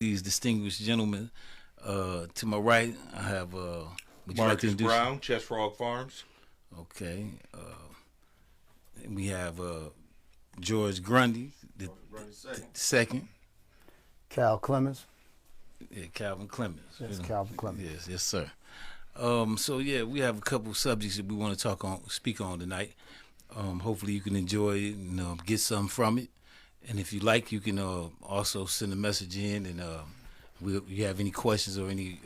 these distinguished gentlemen. To my right, I have. Would you like to Marcus introduce? Brown, Chest Frog Farms. Okay. And we have George Grundy, the second. Cal Clemens. Yeah, Calvin Clemens. Yes, Calvin Clemens. Yes, sir. So yeah, we have a couple subjects that we want to speak on tonight. Hopefully you can enjoy it and get something from it. And if you like, you can also send a message in, and if you have any questions or anything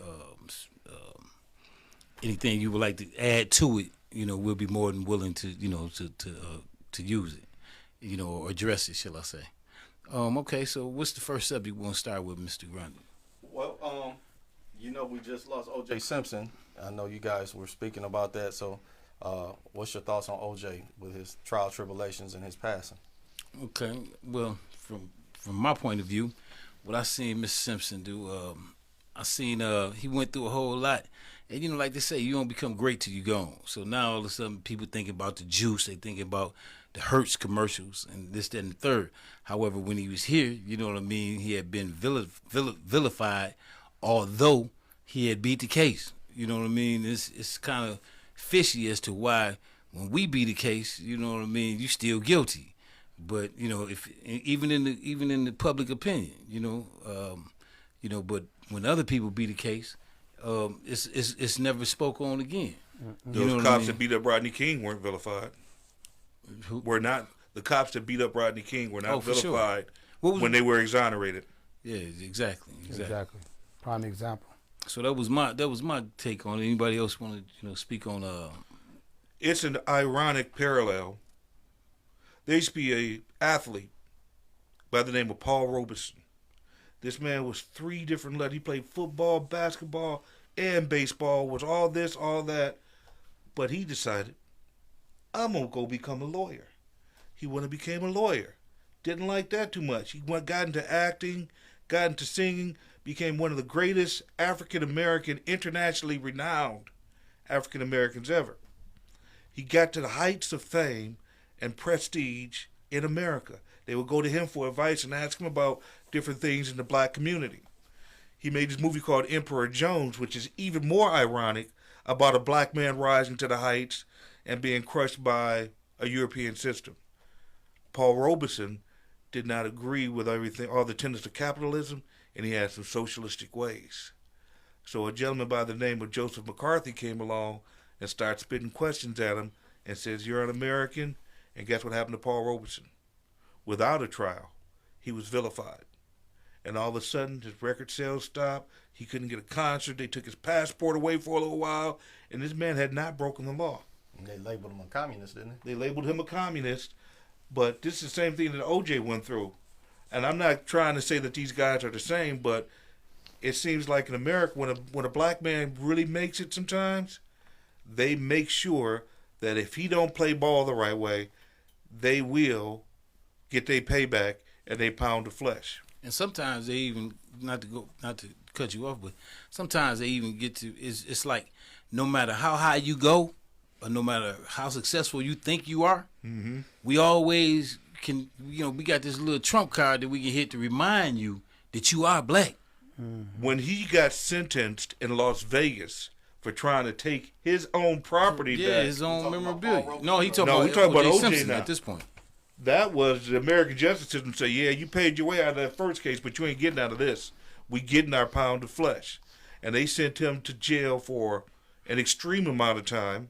you would like to add to it, we'll be more than willing to to use it, or address it, shall I say? Okay, so what's the first subject we want to start with, Mr. Grundy? Well, we just lost Oj Simpson. I know you guys were speaking about that. So, what's your thoughts on Oj with his trial tribulations and his passing? Okay, well, from my point of view, what I seen Mr. Simpson do, I seen he went through a whole lot, and like they say, you don't become great till you gone. So now all of a sudden, people thinking about the juice, they thinking about the Hertz commercials and this, that, and the third. However, when he was here, you know what I mean, he had been vilified, although he had beat the case. You know what I mean? It's kind of fishy as to why when we beat the case, you know what I mean, you still guilty. But if even in the public opinion, but when other people beat the case, it's never spoke on again. Those cops that beat up Rodney King weren't vilified. The cops that beat up Rodney King were not vilified when they were exonerated. Yeah, exactly. Prime example. So that was my take on it. Anybody else want to speak on? It's an ironic parallel. There used to be a athlete by the name of Paul Robeson. This man was 3 different levels. He played football, basketball, and baseball. Was all this, all that, but he decided, I'm gonna go become a lawyer. He went and became a lawyer. Didn't like that too much. He got into acting, got into singing, became one of the greatest African American, internationally renowned African Americans ever. He got to the heights of fame and prestige in America. They would go to him for advice and ask him about different things in the black community. He made this movie called Emperor Jones, which is even more ironic, about a black man rising to the heights and being crushed by a European system. Paul Robeson did not agree with everything, all the tenets of capitalism, and he had some socialistic ways. So a gentleman by the name of Joseph McCarthy came along and started spitting questions at him and says, you're an American, and guess what happened to Paul Robeson? Without a trial, he was vilified. And all of a sudden, his record sales stopped. He couldn't get a concert. They took his passport away for a little while, and this man had not broken the law. And they labeled him a communist, didn't they? They labeled him a communist, but this is the same thing that OJ went through. And I'm not trying to say that these guys are the same, but it seems like in America, when a black man really makes it sometimes, they make sure that if he don't play ball the right way, they will get their payback and they pound the flesh. And sometimes they even, not to cut you off, but sometimes they even get to, it's like no matter how high you go or no matter how successful you think you are, we always can, we got this little trump card that we can hit to remind you that you are black. When he got sentenced in Las Vegas for trying to take his own property back. His own memorabilia. No, we're talking about OJ Simpson now. at this point. That was the American justice system say, yeah, you paid your way out of that first case, but you ain't getting out of this. We getting our pound of flesh. And they sent him to jail for an extreme amount of time.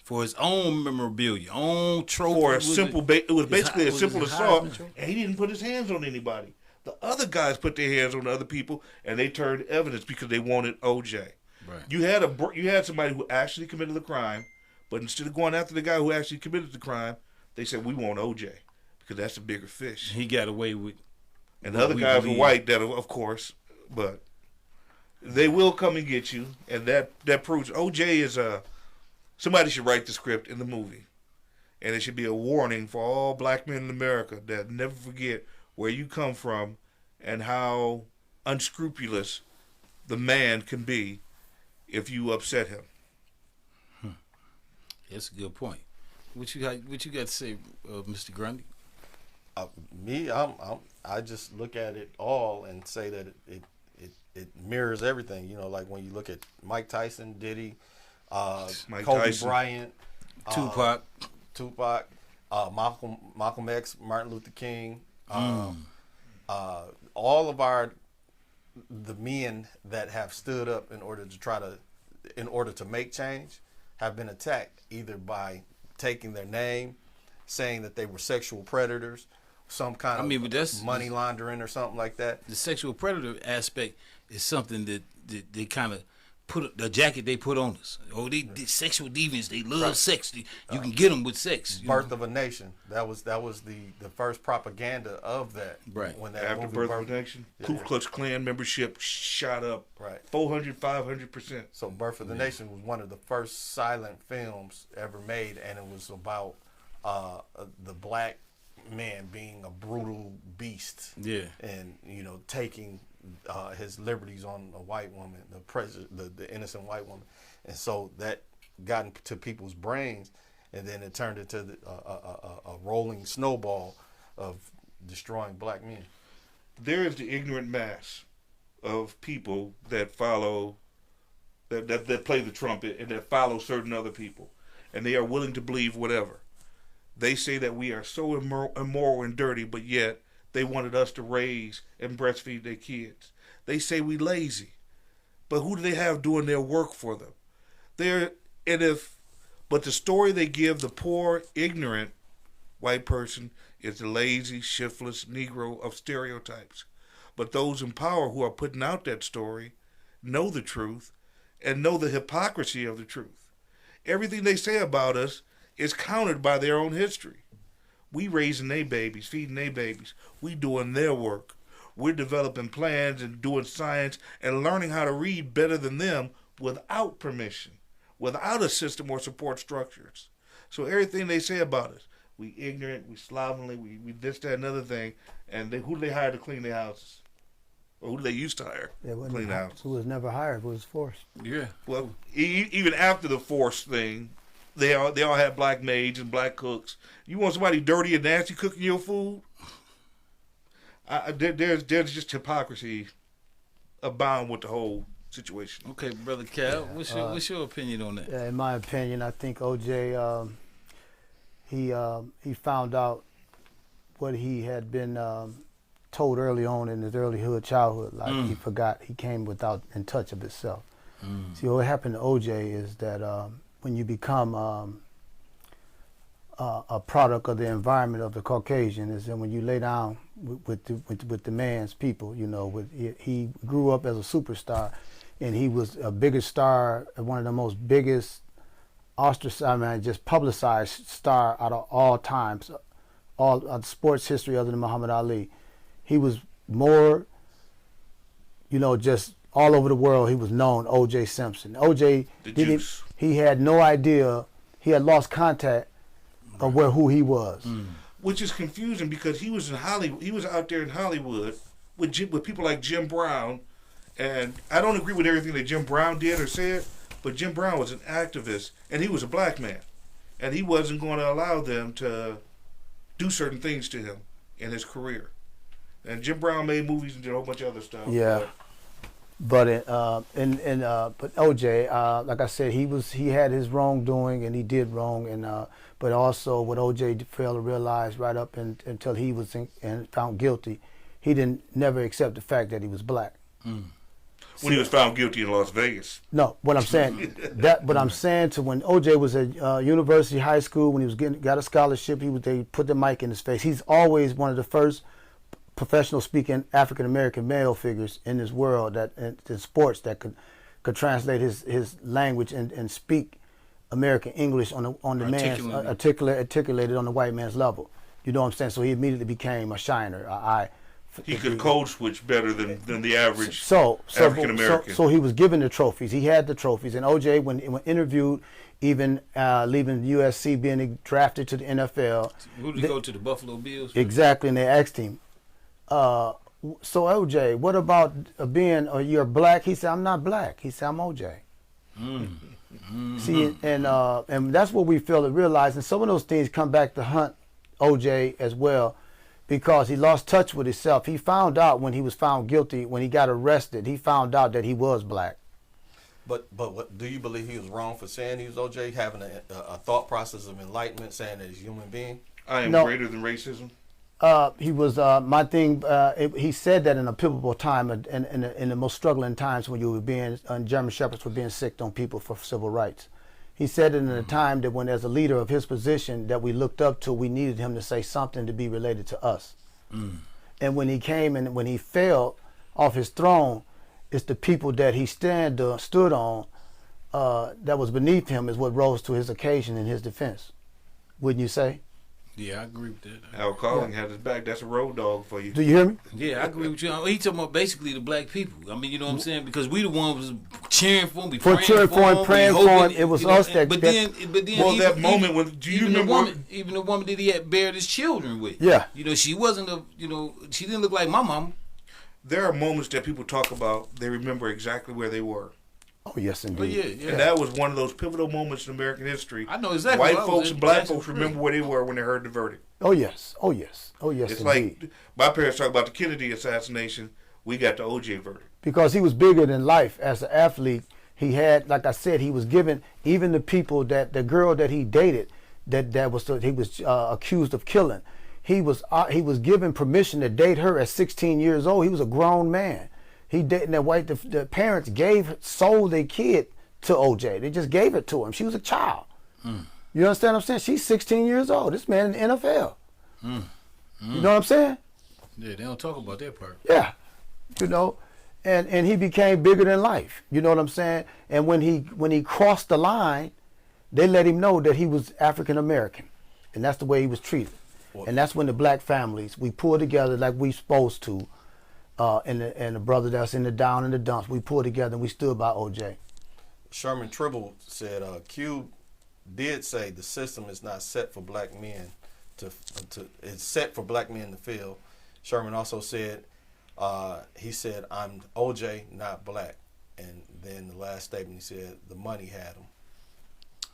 For his own memorabilia, own trophy. For a simple, it was basically a was simple his assault, Heisman trophy? and he didn't put his hands on anybody. The other guys put their hands on other people, and they turned evidence because they wanted OJ. Right. You had somebody who actually committed the crime, but instead of going after the guy who actually committed the crime, they said, we want OJ because that's a bigger fish. He got away with. And the other guys were white, that of course, but they will come and get you, and that proves OJ is somebody should write the script in the movie, and it should be a warning for all black men in America that never forget where you come from and how unscrupulous the man can be if you upset him. That's a good point. What you got to say, Mr. Grundy? Me, I just look at it all and say that it mirrors everything. You know, like when you look at Mike Tyson, Diddy, Mike Kobe Tyson. Bryant, Tupac. Malcolm X, Martin Luther King, all of the men that have stood up in order to make change have been attacked either by taking their name, saying that they were sexual predators, some kind of but that's money laundering or something like that. The sexual predator aspect is something that they kind of put the jacket they put on us. Oh, they sexual deviants. They love sex. You can get them with sex. Birth of a Nation. That was the first propaganda of that. Right. When that After movie Birth of a Nation, Ku Klux Klan membership shot up. Right. 400, 500%. So Birth of the Nation was one of the first silent films ever made, and it was about the black man being a brutal beast. Yeah. And taking his liberties on a white woman, the innocent white woman, and so that got into people's brains, and then it turned into a rolling snowball of destroying black men. There is the ignorant mass of people that follow, that play the trumpet and that follow certain other people, and they are willing to believe whatever. They say that we are so immoral and dirty, but yet they wanted us to raise and breastfeed their kids. They say we lazy, but who do they have doing their work for them? But the story they give the poor, ignorant white person is the lazy, shiftless Negro of stereotypes. But those in power who are putting out that story know the truth and know the hypocrisy of the truth. Everything they say about us is countered by their own history. We raising their babies, feeding their babies. We doing their work. We're developing plans and doing science and learning how to read better than them without permission, without a system or support structures. So everything they say about us, we ignorant, we slovenly, we this, that, another thing. And who do they hire to clean their houses? Or who do they used to hire to clean the houses? Who was never hired, who was forced. Yeah. Well, even after the forced thing, they all had black maids and black cooks. You want somebody dirty and nasty cooking your food? There's just hypocrisy abound with the whole situation. Okay, Brother Cal, what's your opinion on that? In my opinion, I think OJ, he found out what he had been told early on in his early childhood. Like he forgot, he came in touch of himself. See, what happened to OJ is that when you become a product of the environment of the Caucasian, is that when you lay down with the man's people, he grew up as a superstar, and he was a bigger star, one of the most biggest just publicized star out of all times, all of sports history other than Muhammad Ali. He was more, just all over the world. He was known, Oj Simpson. OJ he had no idea, he had lost contact of who he was. Which is confusing because he was in Hollywood. He was out there in Hollywood with people like Jim Brown, and I don't agree with everything that Jim Brown did or said, but Jim Brown was an activist, and he was a black man, and he wasn't going to allow them to do certain things to him in his career. And Jim Brown made movies and did a whole bunch of other stuff. Yeah. But OJ, like I said, he had his wrongdoing and he did wrong, and but also what OJ failed to realize right up until he was found guilty, he never accept the fact that he was black. When he was found guilty in Las Vegas. No, what I'm saying but I'm saying to when OJ was at university, high school, when he was got a scholarship, they put the mic in his face. He's always one of the first professional speaking African American male figures in this world that in sports that could translate his language and speak American English on the man's articulated on the white man's level. You know what I'm saying? So he immediately became a shiner. He could code switch better than the average African American. So he was given the trophies. He had the trophies. And OJ, when interviewed, even leaving USC, being drafted to the NFL. Who did he go to, the Buffalo Bills? Exactly, and they asked him, so OJ, what about you're black? He said, I'm not black. He said, I'm OJ. See, and that's what we fail to realize. And some of those things come back to hunt OJ as well. because he lost touch with himself. He found out when he was found guilty, when he got arrested, he found out that he was black. But what, do you believe he was wrong for saying he was OJ, having a thought process of enlightenment, saying that he's a human being? I am No. greater than racism. He was my thing. He said that in a pivotal time, in the most struggling times when you were being German shepherds were being sicked on people for civil rights. He said it in a time that when, as a leader of his position that we looked up to, we needed him to say something to be related to us. And when he came and when he fell off his throne, it's the people that he stood on that was beneath him is what rose to his occasion in his defense. Wouldn't you say? Yeah, I agree with that. Al Calling had his back. That's a road dog for you. Do you hear me? Yeah, I agree with you. He talking about basically the black people. I mean, you know what I'm saying? Because we the ones was cheering for him, we praying cheering for him, we praying for hoping, him. It was you know, us that. But then, Well, that moment when do you remember? Even the woman that he had buried his children with. Yeah. You know, she wasn't she didn't look like my mama. There are moments that people talk about. They remember exactly where they were. Oh yes, indeed. But yeah. And that was one of those pivotal moments in American history. I know exactly. White where I was folks at. and black Jackson folks Street. remember where they were when they heard the verdict. Oh yes. Oh yes. Oh yes, It's indeed. like my parents talk about the Kennedy assassination. We got the OJ verdict. Because he was bigger than life as an athlete. He had, like I said, he was given even the people that the girl that he dated he was accused of killing. He was given permission to date her at 16 years old. He was a grown man. He dated that white. The parents sold their kid to OJ. They just gave it to him. She was a child. You understand what I'm saying? She's 16 years old. This man in the NFL. You know what I'm saying? Yeah, they don't talk about that part. Yeah. You know, and he became bigger than life. You know what I'm saying? And when he crossed the line, they let him know that he was African American, and that's the way he was treated. And that's when the black families, we pulled together like we supposed to, and the brother that's in the down in the dumps, we pulled together and we stood by OJ. Sherman Tribble said, Cube did say the system is not set for black men it's set for black men to feel. Sherman also said, he said, I'm OJ, not black. And then the last statement, he said, the money had him.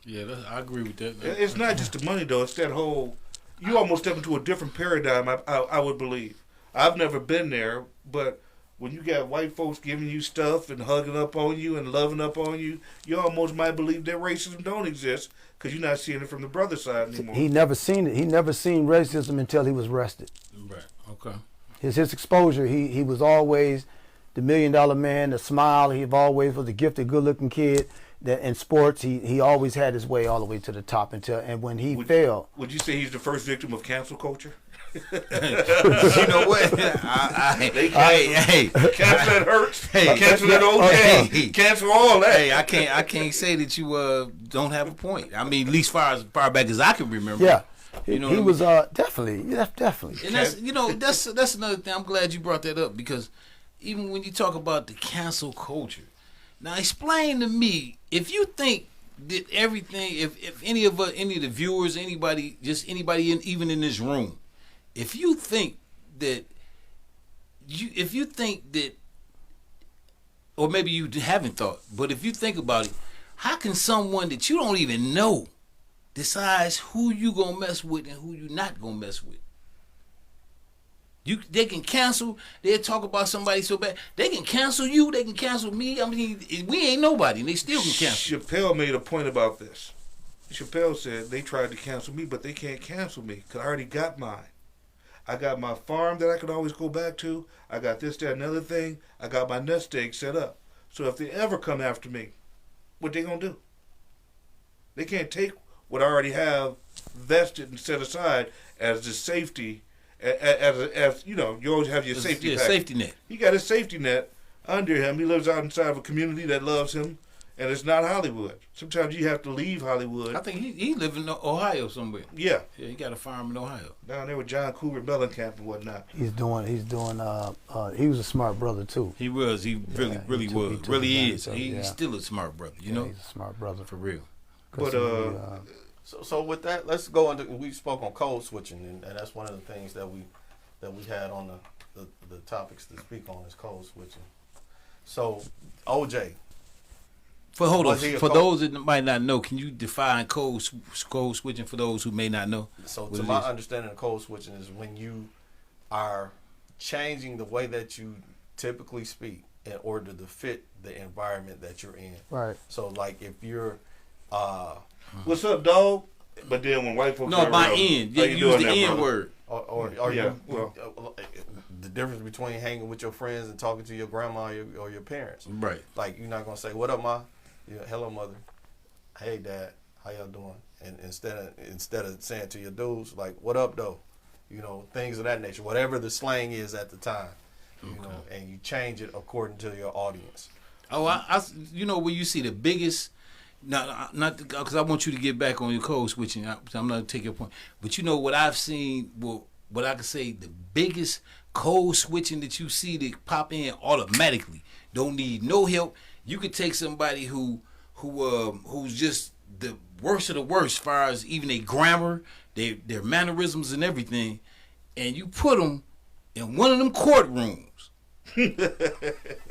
Yeah, I agree with that. It's not just the money though. It's that whole. You almost step into a different paradigm. I would believe. I've never been there, but when you got white folks giving you stuff and hugging up on you and loving up on you, you almost might believe that racism don't exist because you're not seeing it from the brother side anymore. He never seen it. He never seen racism until he was arrested. Right. Okay. His exposure, he was always the $1 million man, the smile. He always was a gifted, good-looking kid. That in sports, he always had his way all the way to the top and when he failed. Would you say he's the first victim of cancel culture? You know what? Hey, Cancel that hurts. Hey. Cancel that okay. Hey. Cancel all that. hey, I can't say that you don't have a point. I mean, at least far back as I can remember. Yeah. You know he what I was definitely. And that's another thing. I'm glad you brought that up because even when you talk about the cancel culture, now explain to me if you think that everything, if any of the viewers, anybody even in this room, if you think that or maybe you haven't thought, but if you think about it, how can someone that you don't even know decides who you gonna mess with and who you not gonna mess with? They can cancel. They'll talk about somebody so bad. They can cancel you. They can cancel me. I mean, we ain't nobody, and they still can cancel. Chappelle made a point about this. Chappelle said they tried to cancel me, but they can't cancel me because I already got mine. I got my farm that I can always go back to. I got this, that, another thing. I got my nest egg set up. So if they ever come after me, what they gonna do? They can't take what I already have vested and set aside as the safety. As you know, you always have your safety package. Safety net. He got his safety net under him. He lives out inside of a community that loves him, and it's not Hollywood. Sometimes you have to leave Hollywood. I think he live in Ohio somewhere. Yeah, he got a farm in Ohio. Down there with John Cougar Mellencamp and whatnot. He's doing. He was a smart brother too. He was. He really was. Really is. He's still a smart brother. You know. He's a smart brother for real. But So with that, let's go into. We spoke on code switching, and that's one of the things that we had on the topics to speak on is code switching. So OJ. For those that might not know, can you define code switching for those who may not know? So to my understanding, code switching is when you are changing the way that you typically speak in order to fit the environment that you're in. Right. So, like, if you're, What's up, dog? But then when white folks No, are by around, N. how You you use doing the there, N brother? word. or Yeah, you, well. the difference between hanging with your friends and talking to your grandma or your parents. Right. Like, you're not gonna say, "What up, ma?" Hello, mother. Hey, dad. How y'all doing? And instead of saying to your dudes, like, "What up, though?" Things of that nature. Whatever the slang is at the time, and you change it according to your audience. Oh, where you see the biggest. Not because I want you to get back on your code switching. I'm not take your point, but what I've seen. Well, what I can say, the biggest code switching that you see that pop in automatically. Don't need no help. You could take somebody who's just the worst of the worst, as far as even their grammar, their mannerisms and everything, and you put them in one of them courtrooms,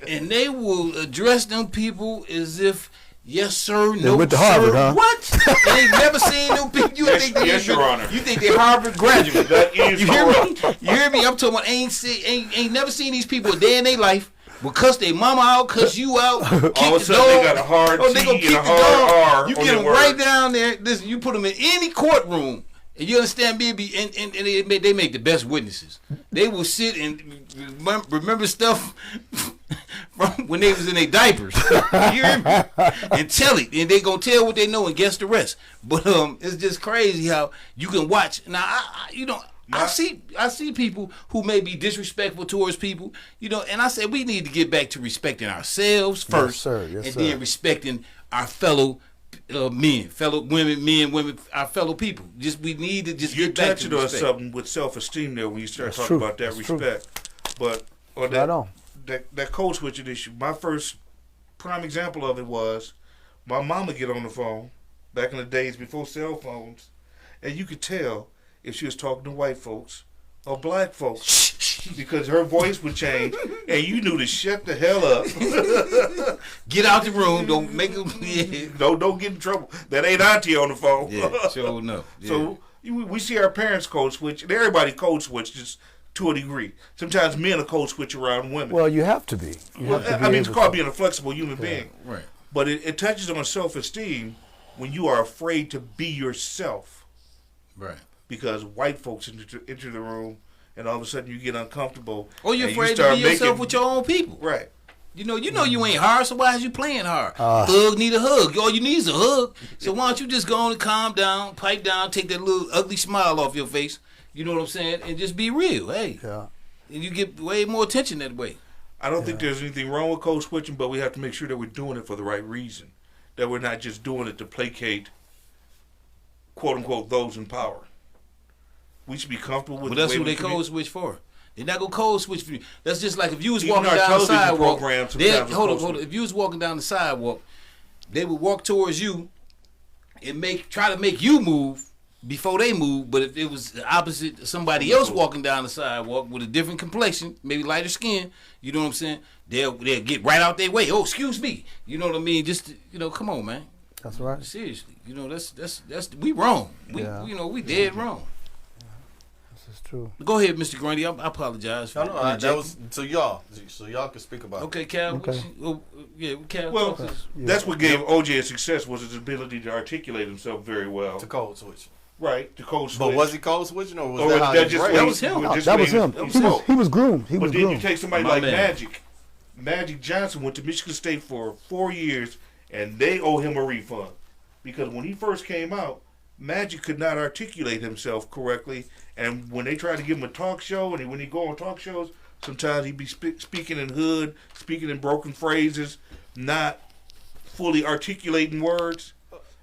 and they will address them people as if. Yes, sir. No, went to sir. Harvard, huh? What? They ain't never seen no people. Yes, Your Honor. You think they're Harvard graduates? That is You hear me? correct. You hear me? I'm talking about ain't never seen these people a day in their life. But cuss their mama out, cuss you out. All of a sudden they got a hard they T gonna and kick a the hard dog. R You on get their them right word. down there. Listen, you put them in any courtroom. And you understand, baby, and they make the best witnesses. They will sit and remember stuff from when they was in their diapers. You hear me? And tell it. And they gonna tell what they know and guess the rest. But it's just crazy how you can watch. Now, I see people who may be disrespectful towards people, and I say we need to get back to respecting ourselves first, Yes, sir. Yes, and sir. then respecting our fellow men, fellow women, our fellow people. We need to just You're get back to touching on respect. something with self-esteem there when you start That's talking true. about that That's true. respect. But on Right on. that code switching issue, my first prime example of it was my mama get on the phone back in the days before cell phones, and you could tell if she was talking to white folks or black folks because her voice would change, and you knew to shut the hell up. Get out the room. Don't make them. Yeah, Don't get in trouble. That ain't auntie on the phone. sure enough. Yeah. So we see our parents code switch, and everybody code switches to a degree. Sometimes men are code switch around women. Well, you have to be. It's called being a flexible human being. right. But it touches on self-esteem when you are afraid to be yourself Right. because white folks enter the room, and all of a sudden you get uncomfortable. Or you're and afraid start to be yourself making- with your own people. Right. You know you ain't hard, so why is you playing hard? Thug need a hug. All you need is a hug. So why don't you just go on and calm down, pipe down, take that little ugly smile off your face, you know what I'm saying, and just be real. Hey. Yeah. And you get way more attention that way. I don't think there's anything wrong with code switching, but we have to make sure that we're doing it for the right reason. That we're not just doing it to placate, quote unquote, those in power. We should be comfortable with But the that's way who we they code switch for. They're not gonna code switch for you. That's just like if you was Even walking our down the television sidewalk. programs they- sometimes Hold are on, code hold on. If you was walking down the sidewalk, they would walk towards you and try to make you move before they move. But if it was the opposite, somebody else walking down the sidewalk with a different complexion, maybe lighter skin, you know what I'm saying? They'll get right out their way. Oh, excuse me. You know what I mean? Just come on, man. That's right. Seriously, that's we wrong. We we dead wrong. This is true. Go ahead, Mr. Grundy. I apologize. For No, that was to y'all, so y'all can speak about it. okay, Cal. Okay. Cal. Well, talk to us. that's what gave OJ his success was his ability to articulate himself very well. To code switch. Right, to code switch. But was he code switching or was Or that how that he just was way- That raised? was him. No, just that way was him. he spoke. He was groomed. He But was then you groomed. take somebody My like man. Magic. Magic Johnson went to Michigan State for 4 years, and they owe him a refund. Because when he first came out, Magic could not articulate himself correctly. And when they tried to give him a talk show, and when he go on talk shows, sometimes he'd be speaking in hood, speaking in broken phrases, not fully articulating words.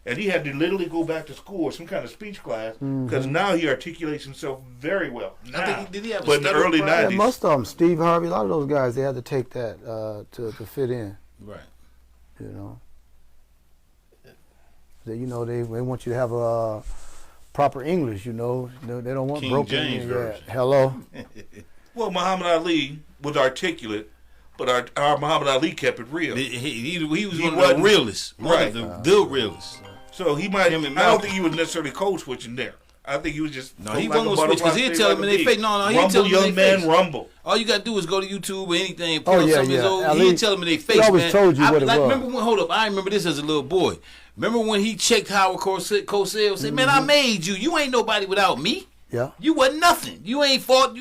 And he had to literally go back to school or some kind of speech class because now he articulates himself very well. I think did he have a But in the stutter early problem? Yeah, 90s. most of them, Steve Harvey, a lot of those guys, they had to take that to fit in. Right. You know, they want you to have a proper English. They don't want King broken. James Yeah. version. Hello. Well, Muhammad Ali was articulate, but our Muhammad Ali kept it real. He was He one of wasn't- the realists. One right. of the realists. So he might. I Him and don't Malcolm. think he was necessarily code switching there. I think he was just No, he wasn't gonna switch because he'd tell them in their face. No, he'd rumble, tell them young in their man, face. rumble. All you gotta do is go to YouTube or anything, Oh, pull up yeah, some of his yeah. old. Ali, He'd tell them in their face, he always man. told you what it was. Remember when? Hold up, I remember this as a little boy. Remember when he checked Howard Cosell? Said, "Man, I made you. You ain't nobody without me. Yeah. You wasn't nothing. You ain't fought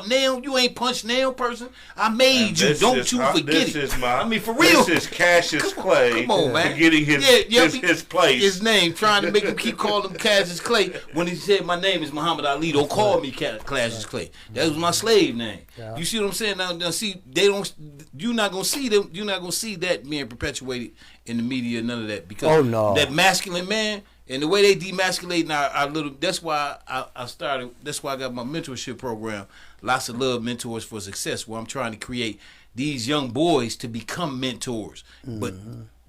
nail. You ain't punched nail person. I made you. Don't you forget it. I mean, for real. This is Cassius Clay. Come on, man. Getting his place. His name, trying to make him keep calling him Cassius Clay when he said, "My name is Muhammad Ali. Don't call me Cassius Clay. That was my slave name." Yeah. You see what I'm saying? Now, see, they don't. You're not gonna see them. You're not gonna see that being perpetuated in the media. None of that because that masculine man. And the way they demasculating our little, that's why I started, that's why I got my mentorship program, Lots of Love Mentors for Success, where I'm trying to create these young boys to become mentors. But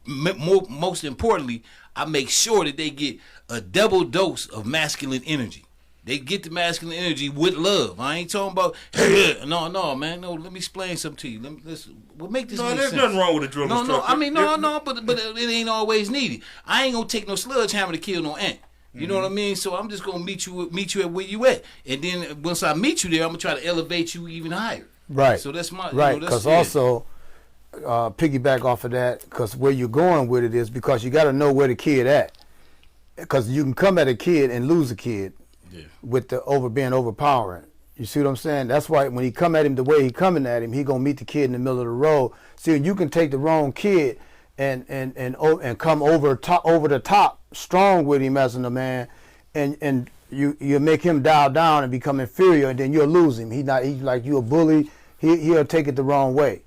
most importantly, I make sure that they get a double dose of masculine energy. They get the masculine energy with love. I ain't talking about, no, man. No, let me explain something to you. We'll make this make there's sense. nothing wrong with a drill instructor. I mean, but it ain't always needed. I ain't gonna take no sledgehammer to kill no ant. You know what I mean? So I'm just gonna meet you at where you at, and then once I meet you there, I'm gonna try to elevate you even higher. Right. So that's my right. Because also, piggyback off of that, because where you're going with it is because you got to know where the kid at, because you can come at a kid and lose a kid. Yeah. With the being overpowering. You see what I'm saying? That's why when he come at him the way he coming at him, he gonna meet the kid in the middle of the road. See, you can take the wrong kid and come over the top strong with him as a man, and you make him dial down and become inferior, and then you'll lose him. He's like you a bully. He'll take it the wrong way.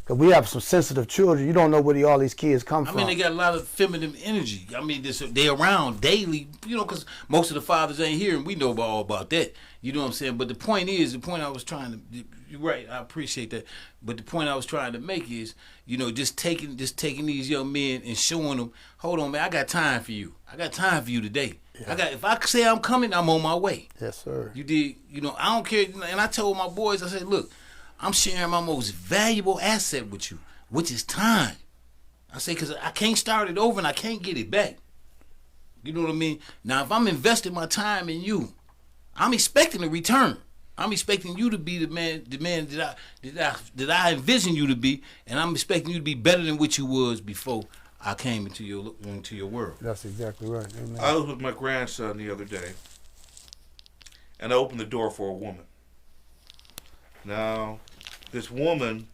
Cause we have some sensitive children. You don't know where all these kids come from. I mean, they got a lot of feminine energy. I mean, they around daily, because most of the fathers ain't here, and we know all about that. You know what I'm saying? But the point I was trying to, you're right, I appreciate that. But the point I was trying to make is, just taking these young men and showing them, hold on, man, I got time for you. I got time for you today. Yeah. If I say I'm coming, I'm on my way. Yes, sir. You did, I don't care. And I told my boys, I said, look, I'm sharing my most valuable asset with you, which is time. I say, because I can't start it over and I can't get it back. You know what I mean? Now, if I'm investing my time in you, I'm expecting a return. I'm expecting you to be the man that I envision you to be, and I'm expecting you to be better than what you was before I came into your world. That's exactly right. Amen. I was with my grandson the other day, and I opened the door for a woman. Now, this woman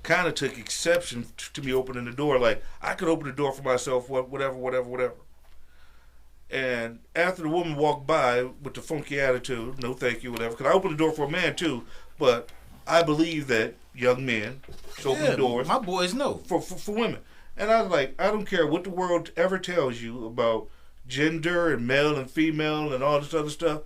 kind of took exception to me opening the door. Like, I could open the door for myself, whatever. And after the woman walked by with the funky attitude, no thank you, whatever, because I opened the door for a man too, but I believe that young men should open the doors. My boys know. For women. And I was like, I don't care what the world ever tells you about gender and male and female and all this other stuff,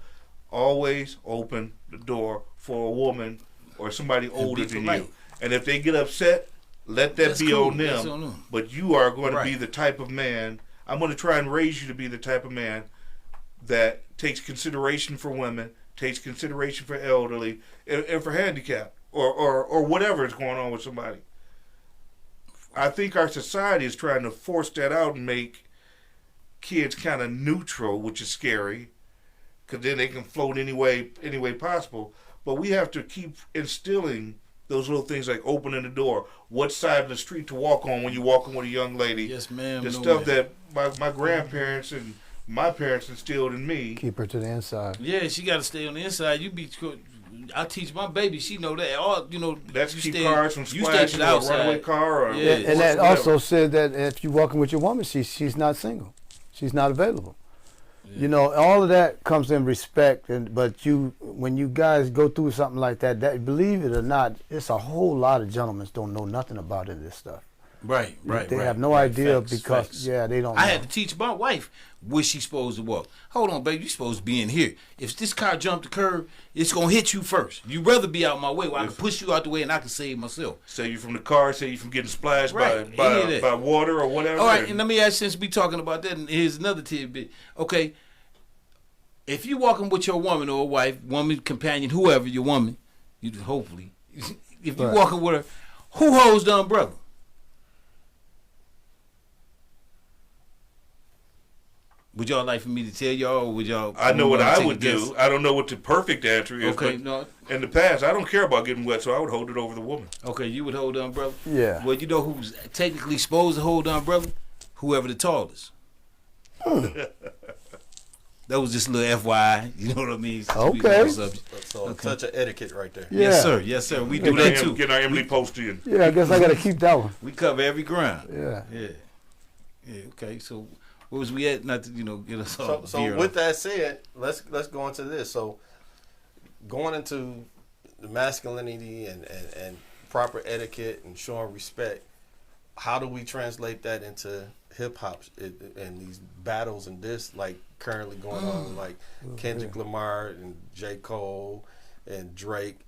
always open the door for a woman or somebody older than you. And if they get upset, let that be on them. But you are going to be the type of man, I'm going to try and raise you to be the type of man that takes consideration for women, takes consideration for elderly, and for handicap, or whatever is going on with somebody. I think our society is trying to force that out and make kids kind of neutral, which is scary, because then they can float any way possible. But we have to keep instilling those little things like opening the door, what side of the street to walk on when you're walking with a young lady. Yes, ma'am. The stuff that my grandparents and my parents instilled in me. Keep her to the inside. Yeah, she got to stay on the inside. I teach my baby. She know that. All that's keep cars from splashing or a runaway car. Or yeah, and that also said that if you're walking with your woman, she's not single, she's not available. Yeah. All of that comes in respect, but when you guys go through something like that, believe it or not, it's a whole lot of gentlemen don't know nothing about it. This stuff. Right. They have no idea because they don't. I had to teach my wife where she's supposed to walk. Hold on, baby, you're supposed to be in here. If this car jumped the curb, it's gonna hit you first. You'd rather be out my way where I can push you out the way and I can save myself. Save you from the car, save you from getting splashed by water or whatever. All right, and let me ask, since we talking about that, and here's another tidbit. Okay, if you walking with your woman or wife, woman, companion, whoever your woman, hopefully, if you walking with her, who holds the umbrella? Would y'all like for me to tell y'all, or would y'all? I know what I take a would guess? do. I don't know what the perfect answer is. Okay, but no. in the past, I don't care about getting wet, so I would hold it over the woman. Okay, you would hold the umbrella? Yeah. Well, you know who's technically supposed to hold the umbrella? Whoever the tallest. That was just a little FYI. You know what I mean? Since we Okay. on the subject. So Okay. touch of etiquette right there. Yeah. Yes, sir. Yes, sir. We do that too. Get our Emily Post in. Yeah, I guess I got to keep that one. We cover every ground. Yeah. Yeah. Yeah. Okay. So, where was we at? Not to get us all. So with that said, let's go into this. So going into the masculinity and proper etiquette and showing respect, how do we translate that into hip hop and these battles and this like currently going on, like Kendrick Lamar and J. Cole and Drake?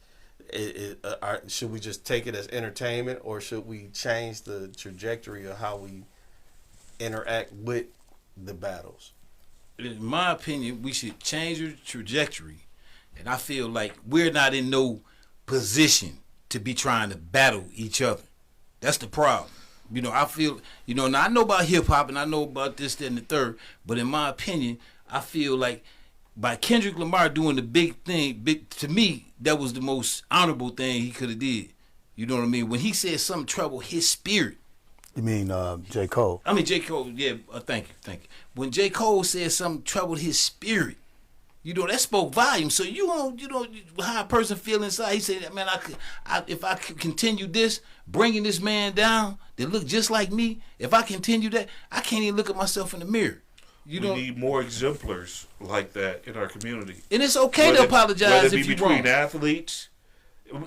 Should we just take it as entertainment, or should we change the trajectory of how we interact with the battles? In my opinion, we should change the trajectory, and I feel like we're not in no position to be trying to battle each other. That's the problem. I feel, now I know about hip hop and I know about this, that, and the third, but in my opinion, I feel like by Kendrick Lamar doing the big thing, to me, that was the most honorable thing he could have did. You know what I mean? When he said something troubled his spirit. You mean J. Cole? I mean, J. Cole, yeah, thank you. When J. Cole said something troubled his spirit, that spoke volumes. So how a person feel inside. He said, man, if I could continue this, bringing this man down that look just like me, if I continue that, I can't even look at myself in the mirror. We need more exemplars like that in our community. And it's okay to apologize if you're wrong. Between athletes,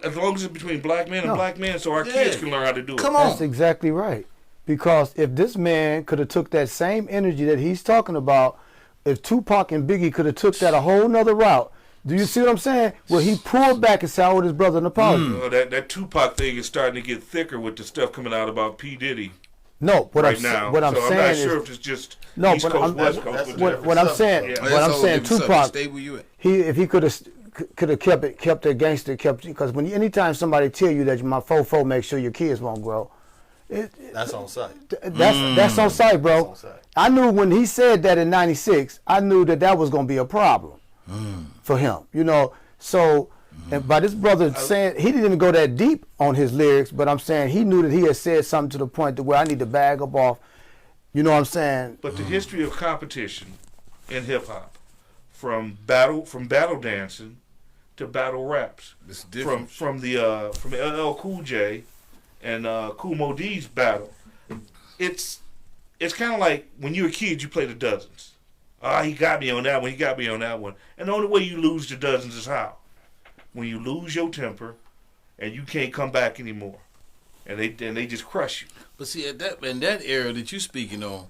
as long as it's between black men and black men, so our kids can learn how to do it. Come on. That's exactly right. Because if this man could have took that same energy that he's talking about, if Tupac and Biggie could have took that a whole nother route, do you see what I'm saying? Well, he pulled back and said, I owed his brother an apology. That Tupac thing is starting to get thicker with the stuff coming out about P. Diddy. No, what right I'm now. what I'm so saying I'm not is, sure if it's just no, East but Coast, I'm, West Coast. what I'm saying, Yeah. what I'm saying, Tupac, Stay where you at. if he could have kept the gangster, because anytime somebody tell you that my fofo make sure your kids won't grow, That's on site. that's on site, bro. That's on site. I knew when he said that in '96, I knew that was gonna be a problem for him. So. And by this brother saying, he didn't even go that deep on his lyrics, but I'm saying he knew that he had said something to the point to where I need to bag up off. You know what I'm saying? But the history of competition in hip hop, from battle dancing to battle raps, It's different. from LL Cool J and Kool Moe Dee's battle, it's kind of like when you're a kid, you play the dozens. He got me on that one. He got me on that one. And the only way you lose the dozens is how? When you lose your temper and you can't come back anymore, and they just crush you. But see, in that era that you speaking on,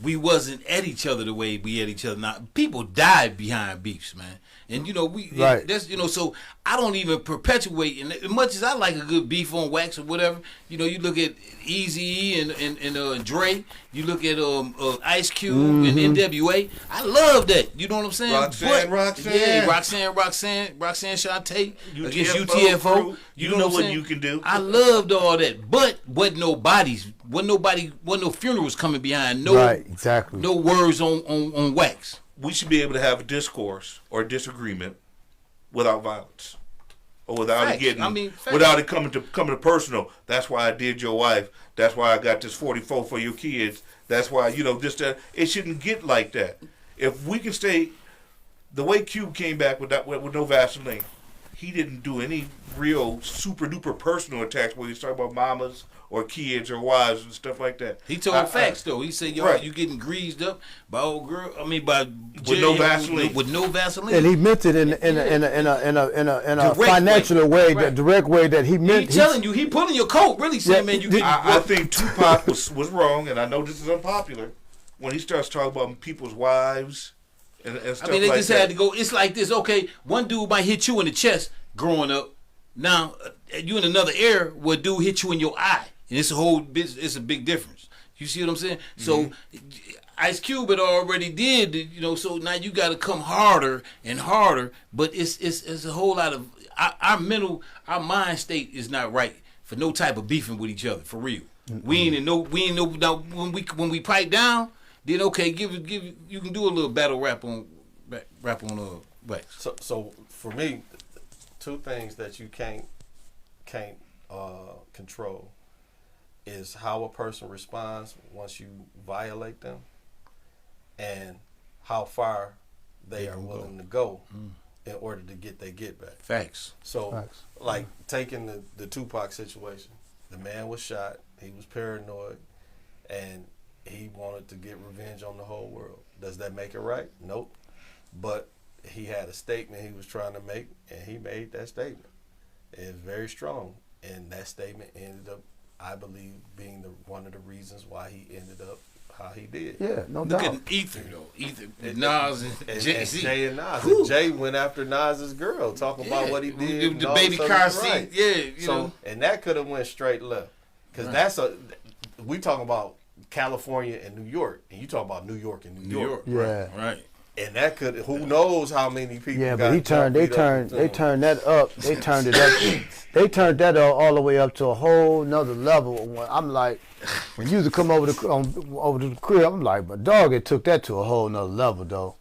we wasn't at each other the way we at each other now. People died behind beefs, man. And Right. that's so I don't even perpetuate. And as much as I like a good beef on wax or whatever, you look at Eazy-E and Dre, you look at Ice Cube and NWA. I love that. You know what I'm saying? Roxanne. Yeah, Roxanne Shante against UTFO UTFO. crew. You know I'm what saying? you can do. I loved all that, but wasn't no funerals coming behind no Right, exactly. no words on wax. We should be able to have a discourse or a disagreement without violence, or without Facts. it getting, I mean, facts. without it coming to personal. That's why I did your wife. That's why I got this 44 for your kids. That's why this that. It shouldn't get like that. If we can stay the way Cube came back with no Vaseline, he didn't do any real super duper personal attacks where he's talking about mamas or kids or wives and stuff like that. He told facts though. He said, "Yo, Right. you getting greased up by old girl? I mean, by no Vaseline. With no Vaseline." And he meant it in a Direct financial way, Right. the direct way that he meant. He telling you, he pulling your coat, really saying, Yeah, "Man, you getting." I think Tupac was wrong, and I know this is unpopular, when he starts talking about people's wives and stuff I mean, they like just that. had to go. It's like this. Okay, one dude might hit you in the chest growing up. Now you in another era where a dude hit you in your eye, and it's a big difference. You see what I'm saying? So Ice Cube had already did, So now you got to come harder and harder. But it's a whole lot of our mind state is not right for no type of beefing with each other for real. We ain't no when we pipe down. Then okay, give you can do a little battle rap on Wax. So for me, two things that you can't control is how a person responds once you violate them, and how far they are willing to go in order to get their get back. Facts. So, Facts. like taking the Tupac situation, the man was shot. He was paranoid, and he wanted to get revenge on the whole world. Does that make it right? Nope. But he had a statement he was trying to make, and he made that statement. It's very strong, and that statement ended up, I believe, being one of the reasons why he ended up how he did. Yeah, no Look doubt. at Ether though. Ether, Nas and Jay-Z. Jay and Nas. And Jay went after Nas's girl, talking about what he did. The and baby all car of a sudden, seat. right. Yeah, you So, know. and that could have went straight left. Because we talking about California and New York, and you talk about New York and New York. Yeah. Right. And that could, who knows how many people Yeah, got but they turned that up. They turned it up. They turned that all the way up to a whole nother level. When I'm like, when you used to come over to the crib, I'm like, but dog, it took that to a whole nother level, though.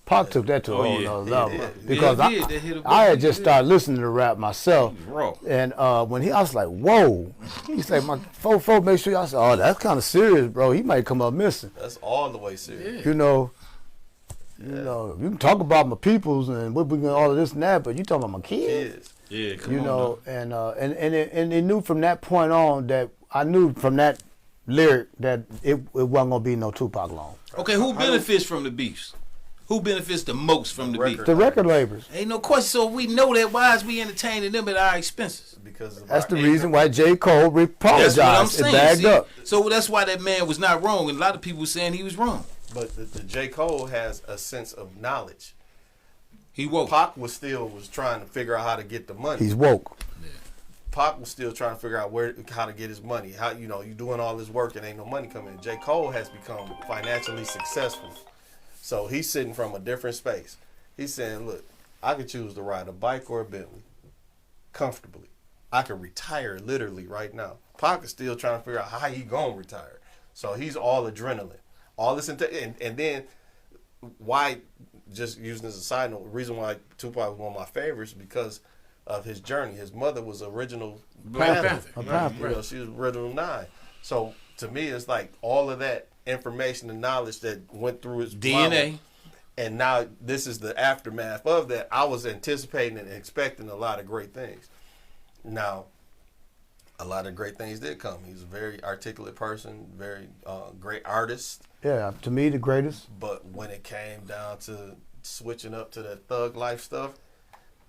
Pac took that to a whole nother level. did. Because Yeah, they hit a I had button. just started listening to rap myself. Raw. And when I was like, whoa. He said, my folks, make sure y'all say, oh, that's kind of serious, bro. He might come up missing. That's all the way serious. You know, you can talk about my peoples and what we all of this and that, but you talking about my kids. Yeah, come You on. know, and they knew from that point on that I knew from that lyric that it wasn't gonna be no Tupac long. Okay, who benefits from the beefs? Who benefits the most from the beef? The record labels. Ain't no question. So if we know that, why is we entertaining them at our expenses? Because of That's our the ignorance. reason why J. Cole That's what I'm apologized. It saying. bagged See? up. So that's why that man was not wrong, and a lot of people were saying he was wrong. But the J. Cole has a sense of knowledge. He woke. Pac was trying to figure out how to get the money. He's woke. Pac was still trying to figure out how to get his money. How you doing all this work and ain't no money coming in. J. Cole has become financially successful, so he's sitting from a different space. He's saying, "Look, I could choose to ride a bike or a Bentley comfortably. I could retire literally right now." Pac is still trying to figure out how he gonna retire. So he's all adrenaline, all this, and then why? Just using as a side note, the reason why Tupac was one of my favorites because of his journey. His mother was original Black Panther. Panther. You know, she was original 9. So to me, it's like all of that information and knowledge that went through his DNA. mama, and now this is the aftermath of that. I was anticipating and expecting a lot of great things. Now, a lot of great things did come. He's a very articulate person, very great artist. Yeah, to me the greatest. But when it came down to switching up to that thug life stuff,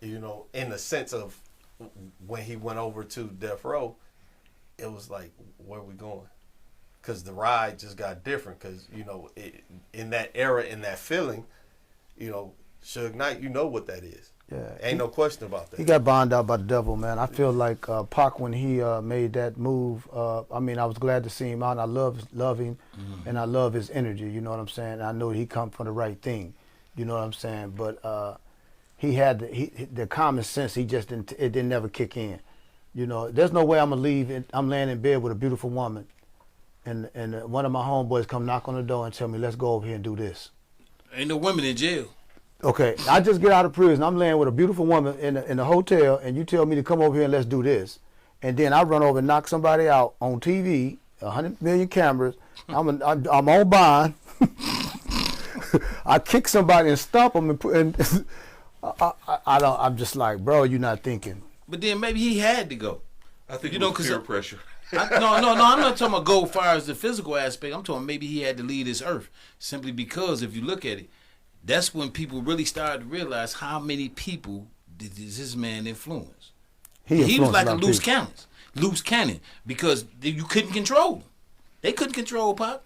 in the sense of when he went over to Death Row, it was like, where are we going? Because the ride just got different. Because, in that era, in that feeling, Suge Knight, you know what that is. Yeah, Ain't no question about that. he got bombed out by the devil, man. I feel like Pac when he made that move. I was glad to see him out. And I love him, and I love his energy. You know what I'm saying? I know he come from the right thing. You know what I'm saying? But he had the common sense. He just didn't never kick in. There's no way I'm gonna leave. I'm laying in bed with a beautiful woman, and one of my homeboys come knock on the door and tell me, let's go over here and do this. Ain't no women in jail. Okay, I just get out of prison. I'm laying with a beautiful woman in a hotel, and you tell me to come over here and let's do this. And then I run over and knock somebody out on TV, 100 million cameras. I'm on bond. I kick somebody and stomp them, and I'm just like, bro, you're not thinking. But then maybe he had to go. I think You it know, was 'cause peer pressure. No, I'm not talking about go as far as the physical aspect. I'm talking maybe he had to leave this earth simply because if you look at it, that's when people really started to realize how many people did this man influence. He was influenced like lot a of people. loose cannon, because you couldn't control him. They couldn't control Pop.